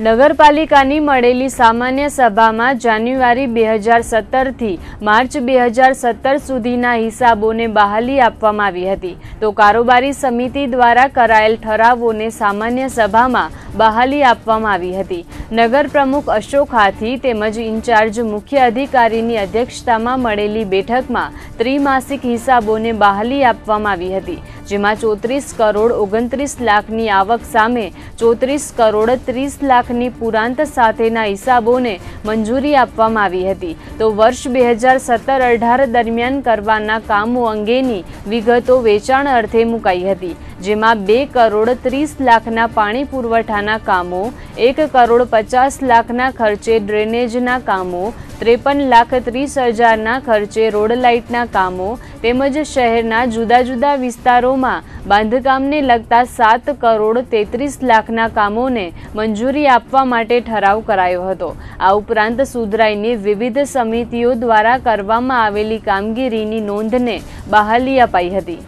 નગરપાલિકાની મળેલી સામાન્ય સભામાં જાન્યુઆરી 2017 થી માર્ચ 2017 સુધીના હિસાબોને બહાલી આપવામાં આવી હતી, તો કારોબારી સમિતિ દ્વારા કરાયેલ ઠરાવોને સામાન્ય સભામાં બહાલી આપવામાં આવી હતી. નગર પ્રમુખ અશોક હાથી તેમજ ઇન્ચાર્જ મુખ્ય અધિકારીની અધ્યક્ષતામાં મળેલી બેઠકમાં ત્રિમાસિક હિસાબોને બહાલી આપવામાં આવી હતી, જેમાં 34 કરોડ 29 લાખની આવક સામે 34 કરોડ 30 લાખની પુરાંત સાથેના હિસાબોને મંજૂરી આપવામાં આવી હતી. તો વર્ષ 2017-18 દરમિયાન કરવાના કામો અંગેની વિગતો વેચાણ અર્થે મુકાઈ હતી, જેમાં 2 કરોડ 30 લાખના પાણી પુરવઠાના કામો, 1 કરોડ 50 લાખના ખર્ચે ડ્રેનેજના કામો, 53,30,000ના ખર્ચે રોડ લાઇટના કામો તેમજ શહેરના જુદા જુદા વિસ્તારોમાં બાંધકામને લગતા 7 કરોડ 33 લાખના કામોને મંજૂરી આપવા માટે ઠરાવ કરાયો હતો. આ ઉપરાંત સુધરાઈની વિવિધ સમિતિઓ દ્વારા કરવામાં આવેલી કામગીરીની નોંધને બહાલી અપાઈ હતી.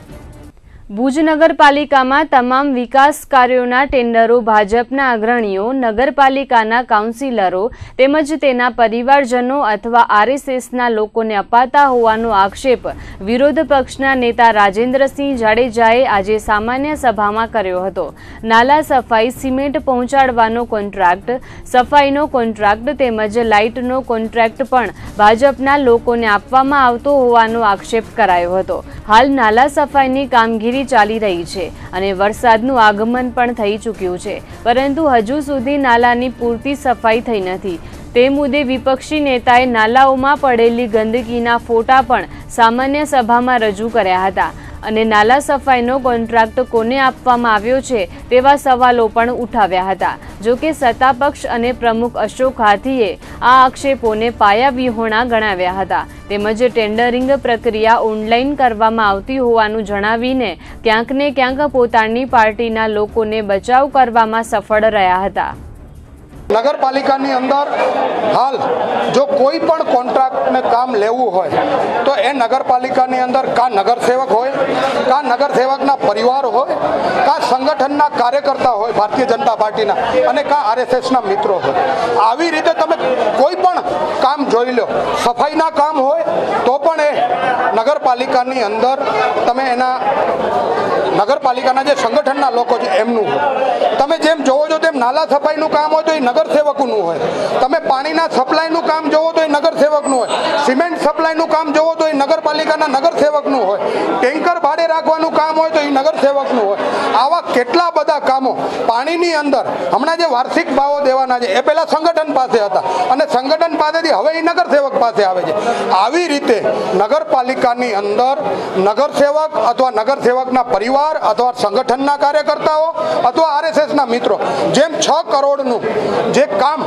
ભુજ નગરપાલિકામાં તમામ વિકાસ કાર્યોના ટેન્ડરો ભાજપના અગ્રણીઓ, નગરપાલિકાના કાઉન્સિલરો તેમજ તેના પરિવારજનો અથવા RSSના લોકોને અપાતા હોવાનો આક્ષેપ વિરોધ પક્ષના નેતા રાજેન્દ્રસિંહ જાડેજાએ આજે સામાન્ય સભામાં કર્યો હતો. નાલા સફાઈ, સિમેન્ટ પહોંચાડવાનો કોન્ટ્રાક્ટ, સફાઈનો કોન્ટ્રાક્ટ તેમજ લાઇટનો કોન્ટ્રાક્ટ પણ ભાજપના લોકોને આપવામાં આવતો હોવાનો આક્ષેપ કરાયો હતો. હાલ નાલા સફાઈની કામગીરી ચાલી રહી છે અને વરસાદનું આગમન પણ થઈ ચૂક્યું છે, પરંતુ હજુ સુધી નાલાની પૂરતી સફાઈ થઈ નથી. તે મુદ્દે વિપક્ષી નેતાએ નાલાઓમાં પડેલી ગંદકીના ફોટા પણ સામાન્ય સભામાં રજૂ કર્યા હતા અને નાલા સફાઈનો કોન્ટ્રાક્ટ કોને આપવામાં આવ્યો છે તેવા સવાલો પણ ઉઠાવ્યા હતા. જો કે સત્તાપક્ષ અને પ્રમુખ અશોક હાથીએ આ આક્ષેપોને પાયાવિહોણા ગણાવ્યા હતા તેમજ ટેન્ડરિંગ પ્રક્રિયા ઓનલાઈન કરવામાં આવતી હોવાનું જણાવીને ક્યાંક ને ક્યાંક પોતાની પાર્ટીના લોકોને બચાવ કરવામાં સફળ રહ્યા હતા. નગરપાલિકાની અંદર હાલ જો કોઈ પણ કોન્ટ્રાક્ટને કામ લેવું હોય તો એ નગરપાલિકાની અંદર કા નગરસેવક હોય, કા નગરસેવકના પરિવાર હોય, કા સંગઠનના કાર્યકર્તા હોય ભારતીય જનતા પાર્ટીના અને કા RSSના મિત્રો હોય. આવી રીતે તમે કોઈ પણ કામ જોઈ લો, સફાઈના કામ હોય તો પણ એ નગરપાલિકાની અંદર તમે એના નગરપાલિકાના જે સંગઠનના લોકો છે એમનું હોય. તમે જેમ જોવો છો તેમ નાલા સફાઈનું કામ હોય તો એ નગરસેવકનું હોય, તમે પાણીના સપ્લાયનું કામ જોવો તો એ નગરસેવકનું હોય, સિમેન્ટ સપ્લાયનું કામ જોવો તો એ નગરપાલિકાના નગરસેવકનું હોય, ટેન્કર ભાડે રાખવાનું કામ હોય તો એ નગરસેવકનું હોય. આવા કેટલા બધા કામો પાણીની અંદર હમણાં જે વાર્ષિક ભાવો દેવાના છે એ પહેલા સંગઠન પાસે હતા અને સંગઠન પાસેથી હવે એ નગરસેવક પાસે આવે છે. આવી રીતે નગરપાલિકાની અંદર નગરસેવક અથવા નગરસેવકના પરિવાર અથવા સંગઠનના કાર્યકર્તાઓ અથવા RSSના મિત્રો જેમ 6 કરોડનું જે કામ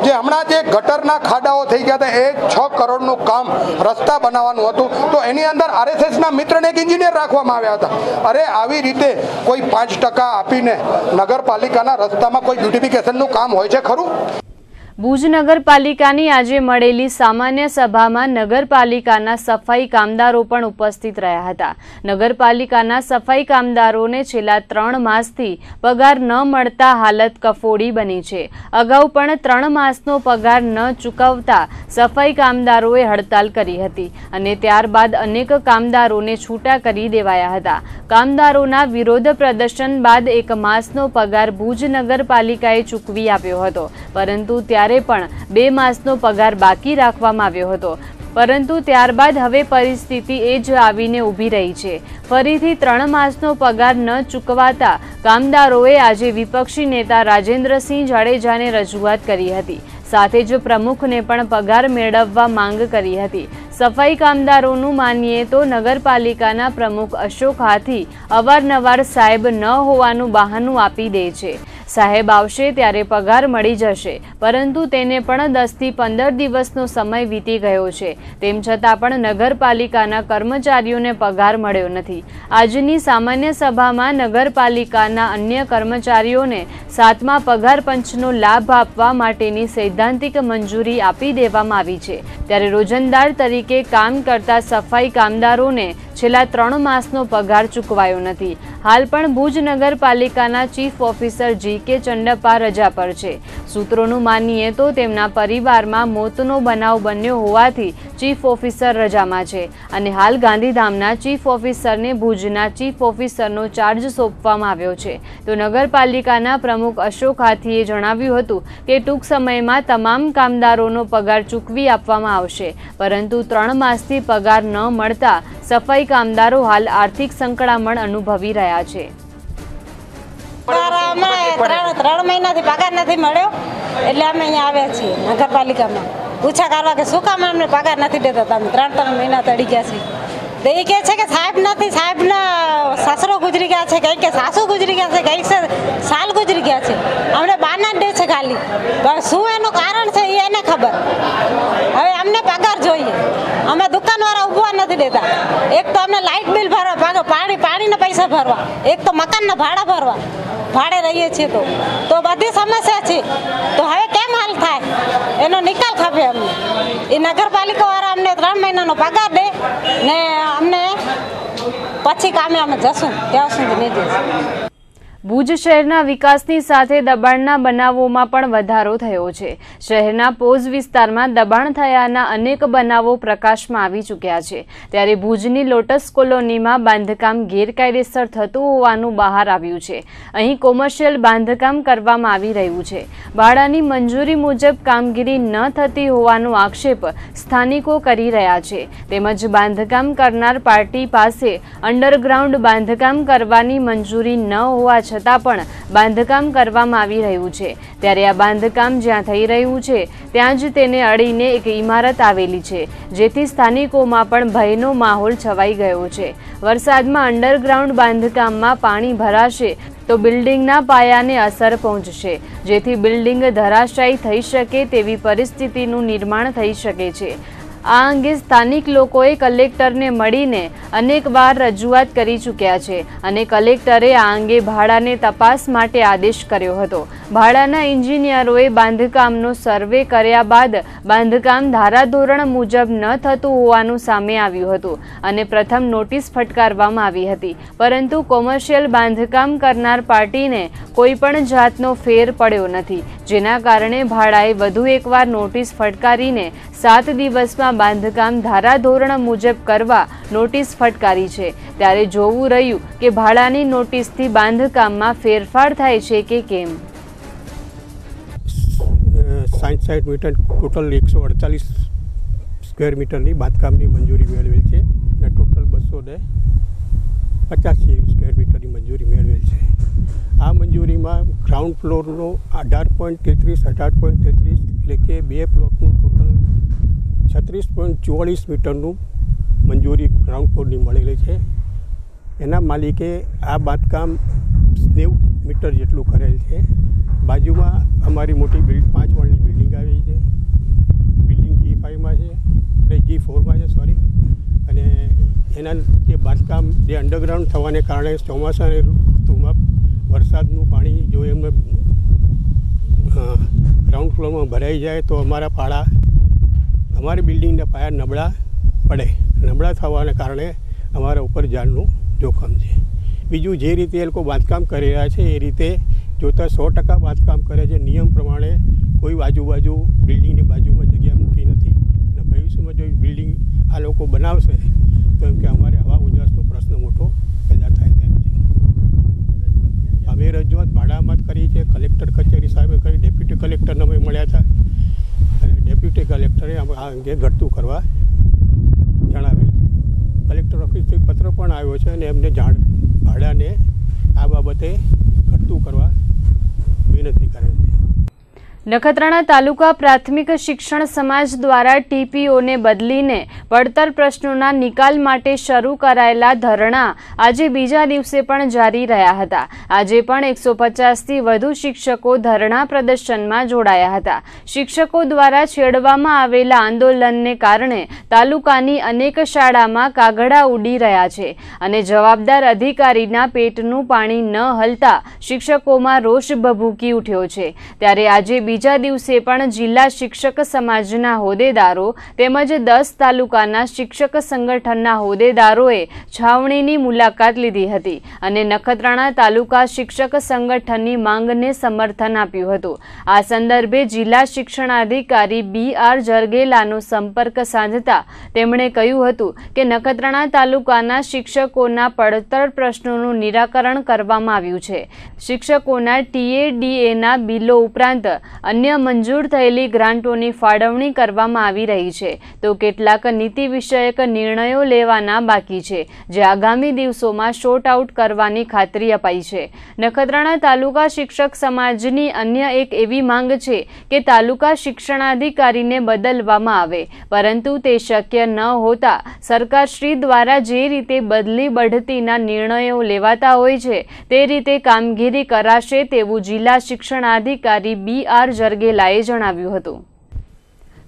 જે હમણાં જે ગટરના ખાડાઓ થઈ ગયા હતા એ 6 કરોડનું કામ રસ્તા બનાવવાનું હતું તો એની અંદર RSSના મિત્રને એક એન્જિનિયર રાખવામાં આવ્યા હતા. અરે આવી રીતે કોઈ 5% આપીને નગરપાલિકાના રસ્તામાં કોઈ બ્યુટિફિકેશનનું કામ હોય છે ખરું? ભુજ નગરપાલિકાની આજે મળેલી સામાન્ય સભામાં નગરપાલિકાના સફાઈ કામદારો પણ ઉપસ્થિત રહ્યા હતા. નગરપાલિકાના સફાઈ કામદારોને છેલ્લા 3 માસથી પગાર ન મળતા હાલત કફોડી બની છે. અગાઉ પણ 3 માસનો પગાર ન ચૂકવતા સફાઈ કામદારોએ હડતાલ કરી હતી અને ત્યારબાદ અનેક કામદારોને છૂટા કરી દેવાયા હતા. કામદારોના વિરોધ પ્રદર્શન બાદ 1 માસનો પગાર ભુજ નગરપાલિકાએ ચૂકવી આપ્યો હતો, પરંતુ ત્યારે પણ 2 માસનો પગાર બાકી રાખવામાં આવ્યો હતો. પરંતુ ત્યારબાદ હવે પરિસ્થિતિ એ જ આવીને ઊભી રહી છે. ફરીથી 3 માસનો પગાર ન ચૂકવાતા કામદારોએ આજે વિપક્ષી નેતા રાજેન્દ્રસિંહ જાડેજાને રજૂઆત કરી હતી. સાથે જ પ્રમુખને પણ પગાર મેળવવા માંગ કરી હતી. સફાઈ કામદારોનું માનીએ તો નગરપાલિકાના પ્રમુખ અશોક હાથી અવારનવાર સાહેબ ન હોવાનું બહાનું આપી દે છે. સાહેબ આવશે ત્યારે પગાર મળી જશે, પરંતુ તેને પણ 10 થી 15 દિવસનો સમય વીતી ગયો છે. તેમ છતાં પણ નગરપાલિકાના કર્મચારીઓને પગાર મળ્યો નથી. આજની સામાન્ય સભામાં નગરપાલિકાના અન્ય કર્મચારીઓને 7મા પગાર પંચનો લાભ આપવા માટેની સૈદ્ધાંતિક મંજૂરી આપી દેવામાં આવી છે. ત્યારે રોજંદાર તરીકે કામ કરતા સફાઈ કામદારોને છેલ્લા 3 માસનો પગાર ચૂકવાયો નથી. હાલ પણ ભુજ નગરપાલિકાના ચીફ ઓફિસર G.K. ચંડપ્પા રજા પર છે. સૂત્રોનું માનીએ તો તેમના પરિવારમાં મોતનો બનાવ બન્યો હોવાથી ચીફ ઓફિસર રજામાં છે અને હાલ ગાંધીધામના ચીફ ઓફિસરને ભુજના ચીફ ઓફિસરનો ચાર્જ સોંપવામાં આવ્યો છે. તો નગરપાલિકાના પ્રમુખ અશોક હાથીએ જણાવ્યું હતું કે ટૂંક સમયમાં તમામ કામદારોનો પગાર ચૂકવી આપવામાં આવશે, પરંતુ 3 માસથી પગાર ન મળતા સફાઈ કામદારો હાલ આર્થિક સંકળામણ અનુભવી રહ્યા છે. 3 મહિનાથી પગાર નથી મળ્યો, એટલે અમે અહીંયા આવ્યા છીએ નગરપાલિકામાં પૂછા કરવા કે શું કામ અમને પગાર નથી દેતા. તમે 3 મહિના તડી ગયા છે. તો એ કહે છે કે સાહેબ નથી, સાહેબના સાસરો ગુજરી ગયા છે, કંઈક કે સાસુ ગુજરી ગયા છે, કંઈક સાલ ગુજરી ગયા છે. અમને બાના જ દે છે ખાલી. શું એનું કારણ છે એ એને ખબર. હવે અમને પગાર જોઈએ. અમે દુકાનવાળા ઊભવા નથી દેતા. એક તો અમને લાઇટ બિલ ભરવા, પાણીના પૈસા ભરવા, એક તો મકાનના ભાડા ભરવા, ભાડે રહીએ છીએ તો બધી સમસ્યા છે. તો હવે કેમ હાલ થાય એનો નિકાલ ખપે અમને. એ નગરપાલિકાવાળા અમને 3 મહિનાનો પગાર દે ને અમને પછી કામે અમે જશું ત્યાં સુધી નહીં જઈશું. ભુજ શહેરના વિકાસની સાથે દબાણના બનાવોમાં પણ વધારો થયો છે. શહેરના પોઝ વિસ્તારમાં દબાણ થયાના અનેક બનાવો પ્રકાશમાં આવી ચૂક્યા છે. ત્યારે ભુજની લોટસ કોલોનીમાં બાંધકામ ગેરકાયદેસર થતું હોવાનું બહાર આવ્યું છે. અહીં કોમર્શિયલ બાંધકામ કરવામાં આવી રહ્યું છે. ભાડાની મંજૂરી મુજબ કામગીરી ન થતી હોવાનો આક્ષેપ સ્થાનિકો કરી રહ્યા છે. તેમજ બાંધકામ કરનાર પાર્ટી પાસે અંડરગ્રાઉન્ડ બાંધકામ કરવાની મંજૂરી ન હોવા છતાં પણ બાંધકામ કરવામાં આવી રહ્યું છે. ત્યારે આ બાંધકામ જ્યાં થઈ રહ્યું છે ત્યાં જ તેને અડીને એક ઇમારત આવેલી છે, જેથી સ્થાનિકોમાં પણ ભયનો માહોલ છવાઈ ગયો છે. વરસાદમાં અંડરગ્રાઉન્ડ બાંધકામમાં પાણી ભરાશે તો બિલ્ડિંગના પાયાને અસર પહોંચશે, જેથી બિલ્ડિંગ ધરાશાયી થઈ શકે તેવી પરિસ્થિતિનું નિર્માણ થઈ શકે છે. આ અંગે સ્થાનિક લોકોએ કલેક્ટરને મળીને અનેકવાર રજૂઆત કરી ચૂક્યા છે અને કલેક્ટરે આ અંગે ભાડાને તપાસ માટે આદેશ કર્યો હતો. ભાડાના એન્જિનિયરોએ બાંધકામનો સર્વે કર્યા બાદ બાંધકામ ધારાધોરણ મુજબ ન થતું હોવાનું સામે આવ્યું હતું અને પ્રથમ નોટિસ ફટકારવામાં આવી હતી, પરંતુ કોમર્શિયલ બાંધકામ કરનાર પાર્ટીને કોઈ પણ જાતનો ફેર પડ્યો નથી, જેના કારણે ભાડાએ વધુ એકવાર નોટિસ ફટકારીને 7 દિવસમાં બાંધકામ ધારાધોરણ મુજબ કરવા નોટિસ ફટકારી છે. ત્યારે જોવું રહ્યું કે ભાડાની નોટિસથી બાંધકામમાં ફેરફાર થાય છે કે કેમ. 60 મીટર ટોટલ 148 સ્ક્વેર મીટરની બાંધકામની મંજૂરી મેળવેલ છે અને ટોટલ 250 સ્ક્વેર મીટરની મંજૂરી મેળવેલ છે. આ મંજૂરીમાં ગ્રાઉન્ડ ફ્લોરનો 18.33 એટલે કે 2 પ્લોટનું ટોટલ 36.44 મીટરનું મંજૂરી ગ્રાઉન્ડ ફ્લોરની મળેલી છે. એના માલિકે આ બાંધકામ 90 મીટર જેટલું કરેલ છે. બાજુમાં અમારી મોટી 5 માળની બિલ્ડિંગ આવી છે. બિલ્ડિંગ G5માં છે, એટલે G4માં છે સોરી. અને એના જે બાંધકામ જે અંડરગ્રાઉન્ડ થવાને કારણે ચોમાસાની ઋતુમાં વરસાદનું પાણી જો એમને ગ્રાઉન્ડ ફ્લોરમાં ભરાઈ જાય તો અમારા પાળા, અમારી બિલ્ડિંગના પાયા નબળા પડે. નબળા થવાને કારણે અમારા ઉપર જાનનું જોખમ છે. બીજું જે રીતે એ લોકો બાંધકામ કરી રહ્યા છે એ રીતે જોતાં 100% બાંધકામ કરે છે. નિયમ પ્રમાણે કોઈ આજુબાજુ બિલ્ડિંગની બાજુમાં જગ્યા મૂકી નથી અને ભવિષ્યમાં જો બિલ્ડિંગ આ લોકો બનાવશે તો એમ કે અમારે હવા ઉજાસનો પ્રશ્ન મોટો પેદા થાય તેમ છે. અમે રજૂઆત ભાડામાં જ કરી છે. કલેક્ટર કચેરી સાહેબે કરી, ડેપ્યુટી કલેક્ટરને અમે મળ્યા હતા અને ડેપ્યુટી કલેક્ટરે આ અંગે ઘટતું કરવા જણાવેલ. કલેક્ટર ઓફિસથી પત્ર પણ આવ્યો છે અને એમને ભાડાને આ બાબતે ઘટતું કરવા વિનંતી કરે છે. નખત્રાણા તાલુકા પ્રાથમિક શિક્ષણ સમાજ દ્વારા ટીપીઓને બદલીને પડતર પ્રશ્નોના નિકાલ માટે શરૂ કરાયેલા ધરણા આજે બીજા દિવસે પણ જારી રહ્યા હતા। આજે પણ 150થી વધુ શિક્ષકો ધરણા પ્રદર્શનમાં જોડાયા હતા। શિક્ષકો દ્વારા છેડવામાં આવેલા આંદોલનને કારણે તાલુકાની અનેક શાળામાં કાગડા ઉડી રહ્યા છે અને જવાબદાર અધિકારીના પેટનું પાણી ન હલતા શિક્ષકોમાં રોષ ભભૂકી ઉઠ્યો છે। ત્યારે આજે બીજા દિવસે પણ જિલ્લા શિક્ષક સમાજના હોદ્દેદારો તેમજ 10 તાલુકાના શિક્ષક સંગઠનના હોદ્દેદારોએ છાવણીની મુલાકાત લીધી હતી અને નખત્રાણા તાલુકા શિક્ષક સંગઠનની માંગને સમર્થન આપ્યું હતું। આ સંદર્ભે જિલ્લા શિક્ષણાધિકારી BR જરગેલાનો સંપર્ક સાધતા તેમણે કહ્યું હતું કે નખત્રાણા તાલુકાના શિક્ષકોના પડતર પ્રશ્નોનું નિરાકરણ કરવામાં આવ્યું છે। શિક્ષકોના TADAના બિલો ઉપરાંત અન્ય મંજૂર થયેલી ગ્રાન્ટોની ફાળવણી કરવામાં આવી રહી છે તો કેટલાક નીતિ વિષયક નિર્ણયો લેવાના બાકી છે જે આગામી દિવસોમાં શોર્ટ આઉટ કરવાની ખાતરી અપાઈ છે। નખત્રાણા તાલુકા શિક્ષક સમાજની અન્ય એક એવી માંગ છે કે તાલુકા શિક્ષણાધિકારીને બદલવામાં આવે પરંતુ તે શક્ય ન હોતા સરકારશ્રી દ્વારા જે રીતે બદલી બઢતીના નિર્ણયો લેવાતા હોય છે તે રીતે કામગીરી કરાશે તેવું જિલ્લા શિક્ષણાધિકારી BR જરગેલાએ જણાવ્યું હતું।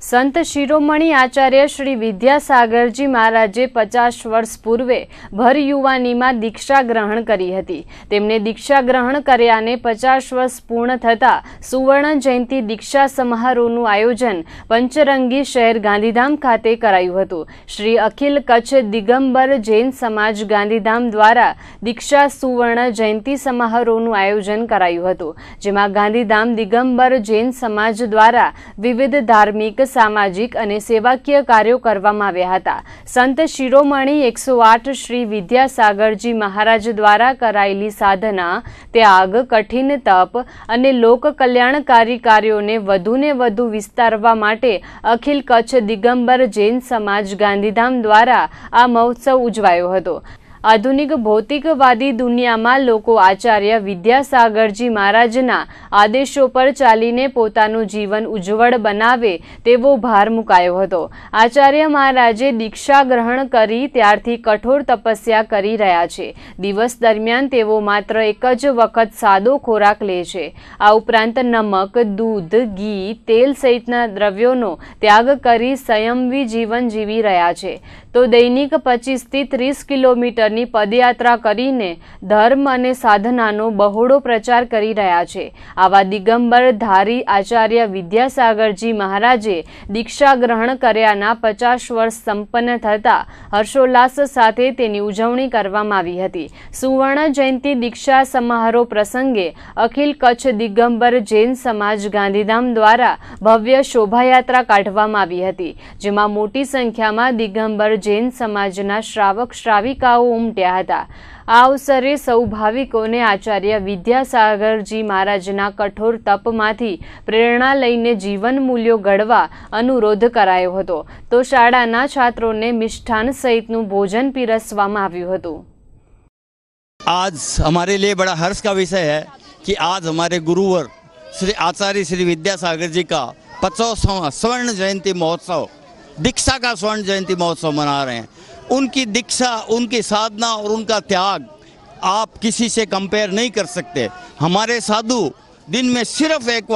સંત શિરોમણી આચાર્ય શ્રી વિદ્યાસાગરજી મહારાજે 50 વર્ષ પૂર્વે ભર યુવાનીમાં દીક્ષા ગ્રહણ કરી હતી। તેમને દીક્ષા ગ્રહણ કર્યાને 50 વર્ષ પૂર્ણ થતાં સુવર્ણ જયંતિ દીક્ષા સમારોહનું આયોજન પંચરંગી શહેર ગાંધીધામ ખાતે કરાયું હતું। શ્રી અખિલ કચ્છ દિગંબર જૈન સમાજ ગાંધીધામ દ્વારા દીક્ષા સુવર્ણ જયંતિ સમારોહનું આયોજન કરાયું હતું જેમાં ગાંધીધામ દિગંબર જૈન સમાજ દ્વારા વિવિધ ધાર્મિક સામાજિક અને સેવાકીય કાર્યો કરવામાં આવ્યા હતા। સંત શિરોમણી 108 શ્રી વિદ્યાસાગરજી મહારાજ દ્વારા કરાયેલી સાધના, ત્યાગ, કઠિન તપ અને લોક કલ્યાણકારી કાર્યોને વધુને વધુ વિસ્તારવા માટે અખિલ કચ્છ દિગંબર જૈન સમાજ ગાંધીધામ દ્વારા આ મહોત્સવ ઉજવાયો હતો। આધુનિક ભૌતિકવાદી દુનિયામાં લોકો આચાર્ય વિદ્યાસાગરજી મહારાજના આદેશો પર ચાલીને પોતાનું જીવન ઉજ્જવળ બનાવે તેવો ભાર મુકાયો હતો। આચાર્ય મહારાજે દીક્ષા ગ્રહણ કરી ત્યારથી કઠોર તપસ્યા કરી રહ્યા છે। દિવસ દરમિયાન તેઓ માત્ર એક જ વખત સાદો ખોરાક લે છે। આ ઉપરાંત નમક, દૂધ, ઘી, તેલ સહિતના દ્રવ્યોનો ત્યાગ કરી સંયમી જીવન જીવી રહ્યા છે તો દૈનિક 25 થી 30 કિલોમીટરની પદયાત્રા કરીને ધર્મ અને સાધનાનો બહોળો પ્રચાર કરી રહ્યા છે। આવા દિગંબર ધારી આચાર્ય વિદ્યાસાગરજી મહારાજે દીક્ષા ગ્રહણ કર્યાના 50 વર્ષ સંપન્ન થતા હર્ષોલ્લાસ સાથે તેની ઉજવણી કરવામાં આવી હતી। સુવર્ણ જયંતિ દીક્ષા સમારોહ પ્રસંગે અખિલ કચ્છ દિગંબર જૈન સમાજ ગાંધીધામ દ્વારા ભવ્ય શોભાયાત્રા કાઢવામાં આવી હતી જેમાં મોટી સંખ્યામાં દિગંબર જૈન સમાજના શ્રાવક શ્રાવિકાઓ ઉમટ્યા હતા। આ અવસરે સૌ ભાવિકોને આચાર્ય વિદ્યાસાગરજી મહારાજના કઠોર તપમાંથી પ્રેરણા લઈને જીવન મૂલ્યો ઘડવા અનુરોધ કરાયો હતો તો શાળાના છાત્રોને મિષ્ઠાન સહિતનું ભોજન પીરસવામાં આવ્યું હતું। आज हमारे लिए बड़ा हर्ष का विषय है कि आज हमारे गुरुवर श्री आचार्य श्री विद्यासागर जी का 50वां स्वर्ण जयंती महोत्सव, दीक्षा का स्वर्ण जयंती महोत्सव मना रहे हैं। उनकी दीक्षा, उनकी साधना और उनका त्याग आप किसी से कंपेयर नहीं कर सकते। हमारे साधु दिन में सिर्फ एक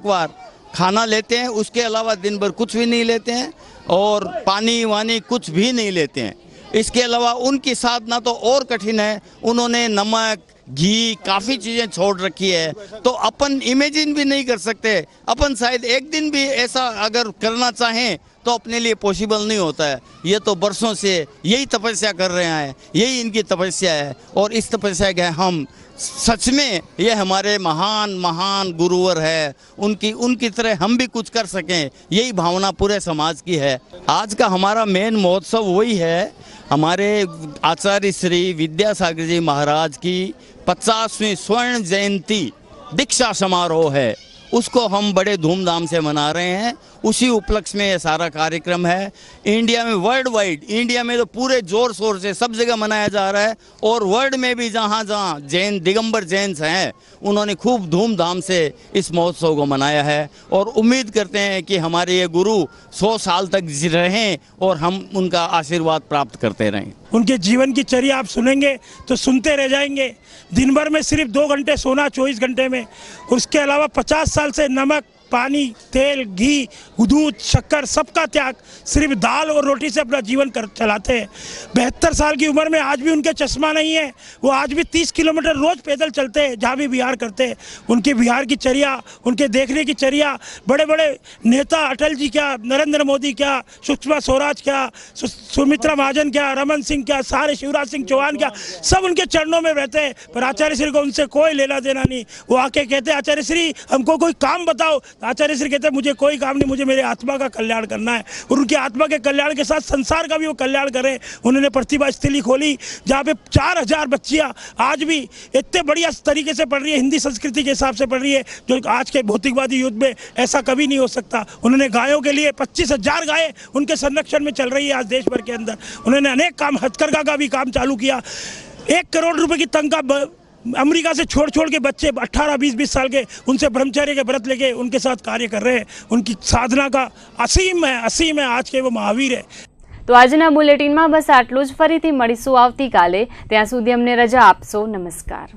बार खाना लेते हैं, उसके अलावा दिन भर कुछ भी नहीं लेते हैं और पानी वानी कुछ भी नहीं लेते हैं। इसके अलावा उनकी साधना तो और कठिन है। उन्होंने नमक, घी, काफ़ी चीज़ें छोड़ रखी है तो अपन इमेजिन भी नहीं कर सकते। अपन शायद एक दिन भी ऐसा अगर करना चाहें तो अपने लिए पॉसिबल नहीं होता है। ये तो बरसों से यही तपस्या कर रहे हैं, यही इनकी तपस्या है और इस तपस्या के हम सच में ये हमारे महान महान गुरुवर है, उनकी तरह हम भी कुछ कर सकें, यही भावना पूरे समाज की है। आज का हमारा मेन महोत्सव वही है, हमारे आचार्य श्री विद्यासागर जी महाराज की 50वीं स्वर्ण जयंती दीक्षा समारोह है उसको हम बड़े धूमधाम से मना रहे हैं। उसी उपलक्ष्य में ये सारा कार्यक्रम है। इंडिया में, वर्ल्ड वाइड, इंडिया में तो पूरे जोर शोर से सब जगह मनाया जा रहा है, और वर्ल्ड में भी जहाँ जहाँ जैन, दिगंबर जैन्स हैं, उन्होंने खूब धूमधाम से इस महोत्सव को मनाया है। और उम्मीद करते हैं कि हमारे ये गुरु 100 साल तक रहें और हम उनका आशीर्वाद प्राप्त करते रहें। उनके जीवन की चर्या आप सुनेंगे तो सुनते रह जाएंगे। दिन भर में सिर्फ 2 घंटे सोना, 24 घंटे में। उसके अलावा 50 साल से नमक, पानी, तेल, घी, दूध, शक्कर सबका त्याग, सिर्फ दाल और रोटी से अपना जीवन चलाते हैं। 72 साल की उम्र में आज भी उनके चश्मा नहीं है। वो आज भी 30 किलोमीटर रोज पैदल चलते हैं, जहाँ भी विहार करते हैं। उनके विहार की चर्या, उनके देखने की चर्या, बड़े बड़े नेता, अटल जी क्या, नरेंद्र मोदी क्या, सुषमा स्वराज क्या, सुमित्रा महाजन क्या, रमन सिंह क्या, सारे शिवराज सिंह चौहान क्या, सब उनके चरणों में रहते हैं। पर आचार्य श्री को उनसे कोई लेना देना नहीं। वो आके कहते हैं, आचार्य श्री हमको कोई काम बताओ। आचार्य श्री कहते हैं, मुझे कोई काम नहीं, मुझे मेरे आत्मा का कल्याण करना है। और उनकी आत्मा के कल्याण के साथ संसार का भी वो कल्याण करें। उन्होंने प्रतिभा स्थली खोली, जहाँ पे 4000 बच्चियाँ आज भी इतने बढ़िया तरीके से पढ़ रही है, हिंदी संस्कृति के हिसाब से पढ़ रही है, जो आज के भौतिकवादी युग में ऐसा कभी नहीं हो सकता। उन्होंने गायों के लिए 25,000 गायें उनके संरक्षण में चल रही है आज देश भर के अंदर। उन्होंने अनेक काम, हथकरघा का भी काम चालू किया। 1 करोड़ रुपए की तनख्वाह अमेरिका से छोड़ के बच्चे 18, 20 साल के, उनसे ब्रह्मचर्य के व्रत लेके उनके साथ कार्य कर रहे हैं। उनकी साधना का असीम है। आज के वो महावीर है। तो આજના બુલેટિનમાં બસ આટલું જ। ફરીથી મળીશું આવતીકાલે। ત્યાં સુધી અમને રજા આપશો। નમસ્કાર।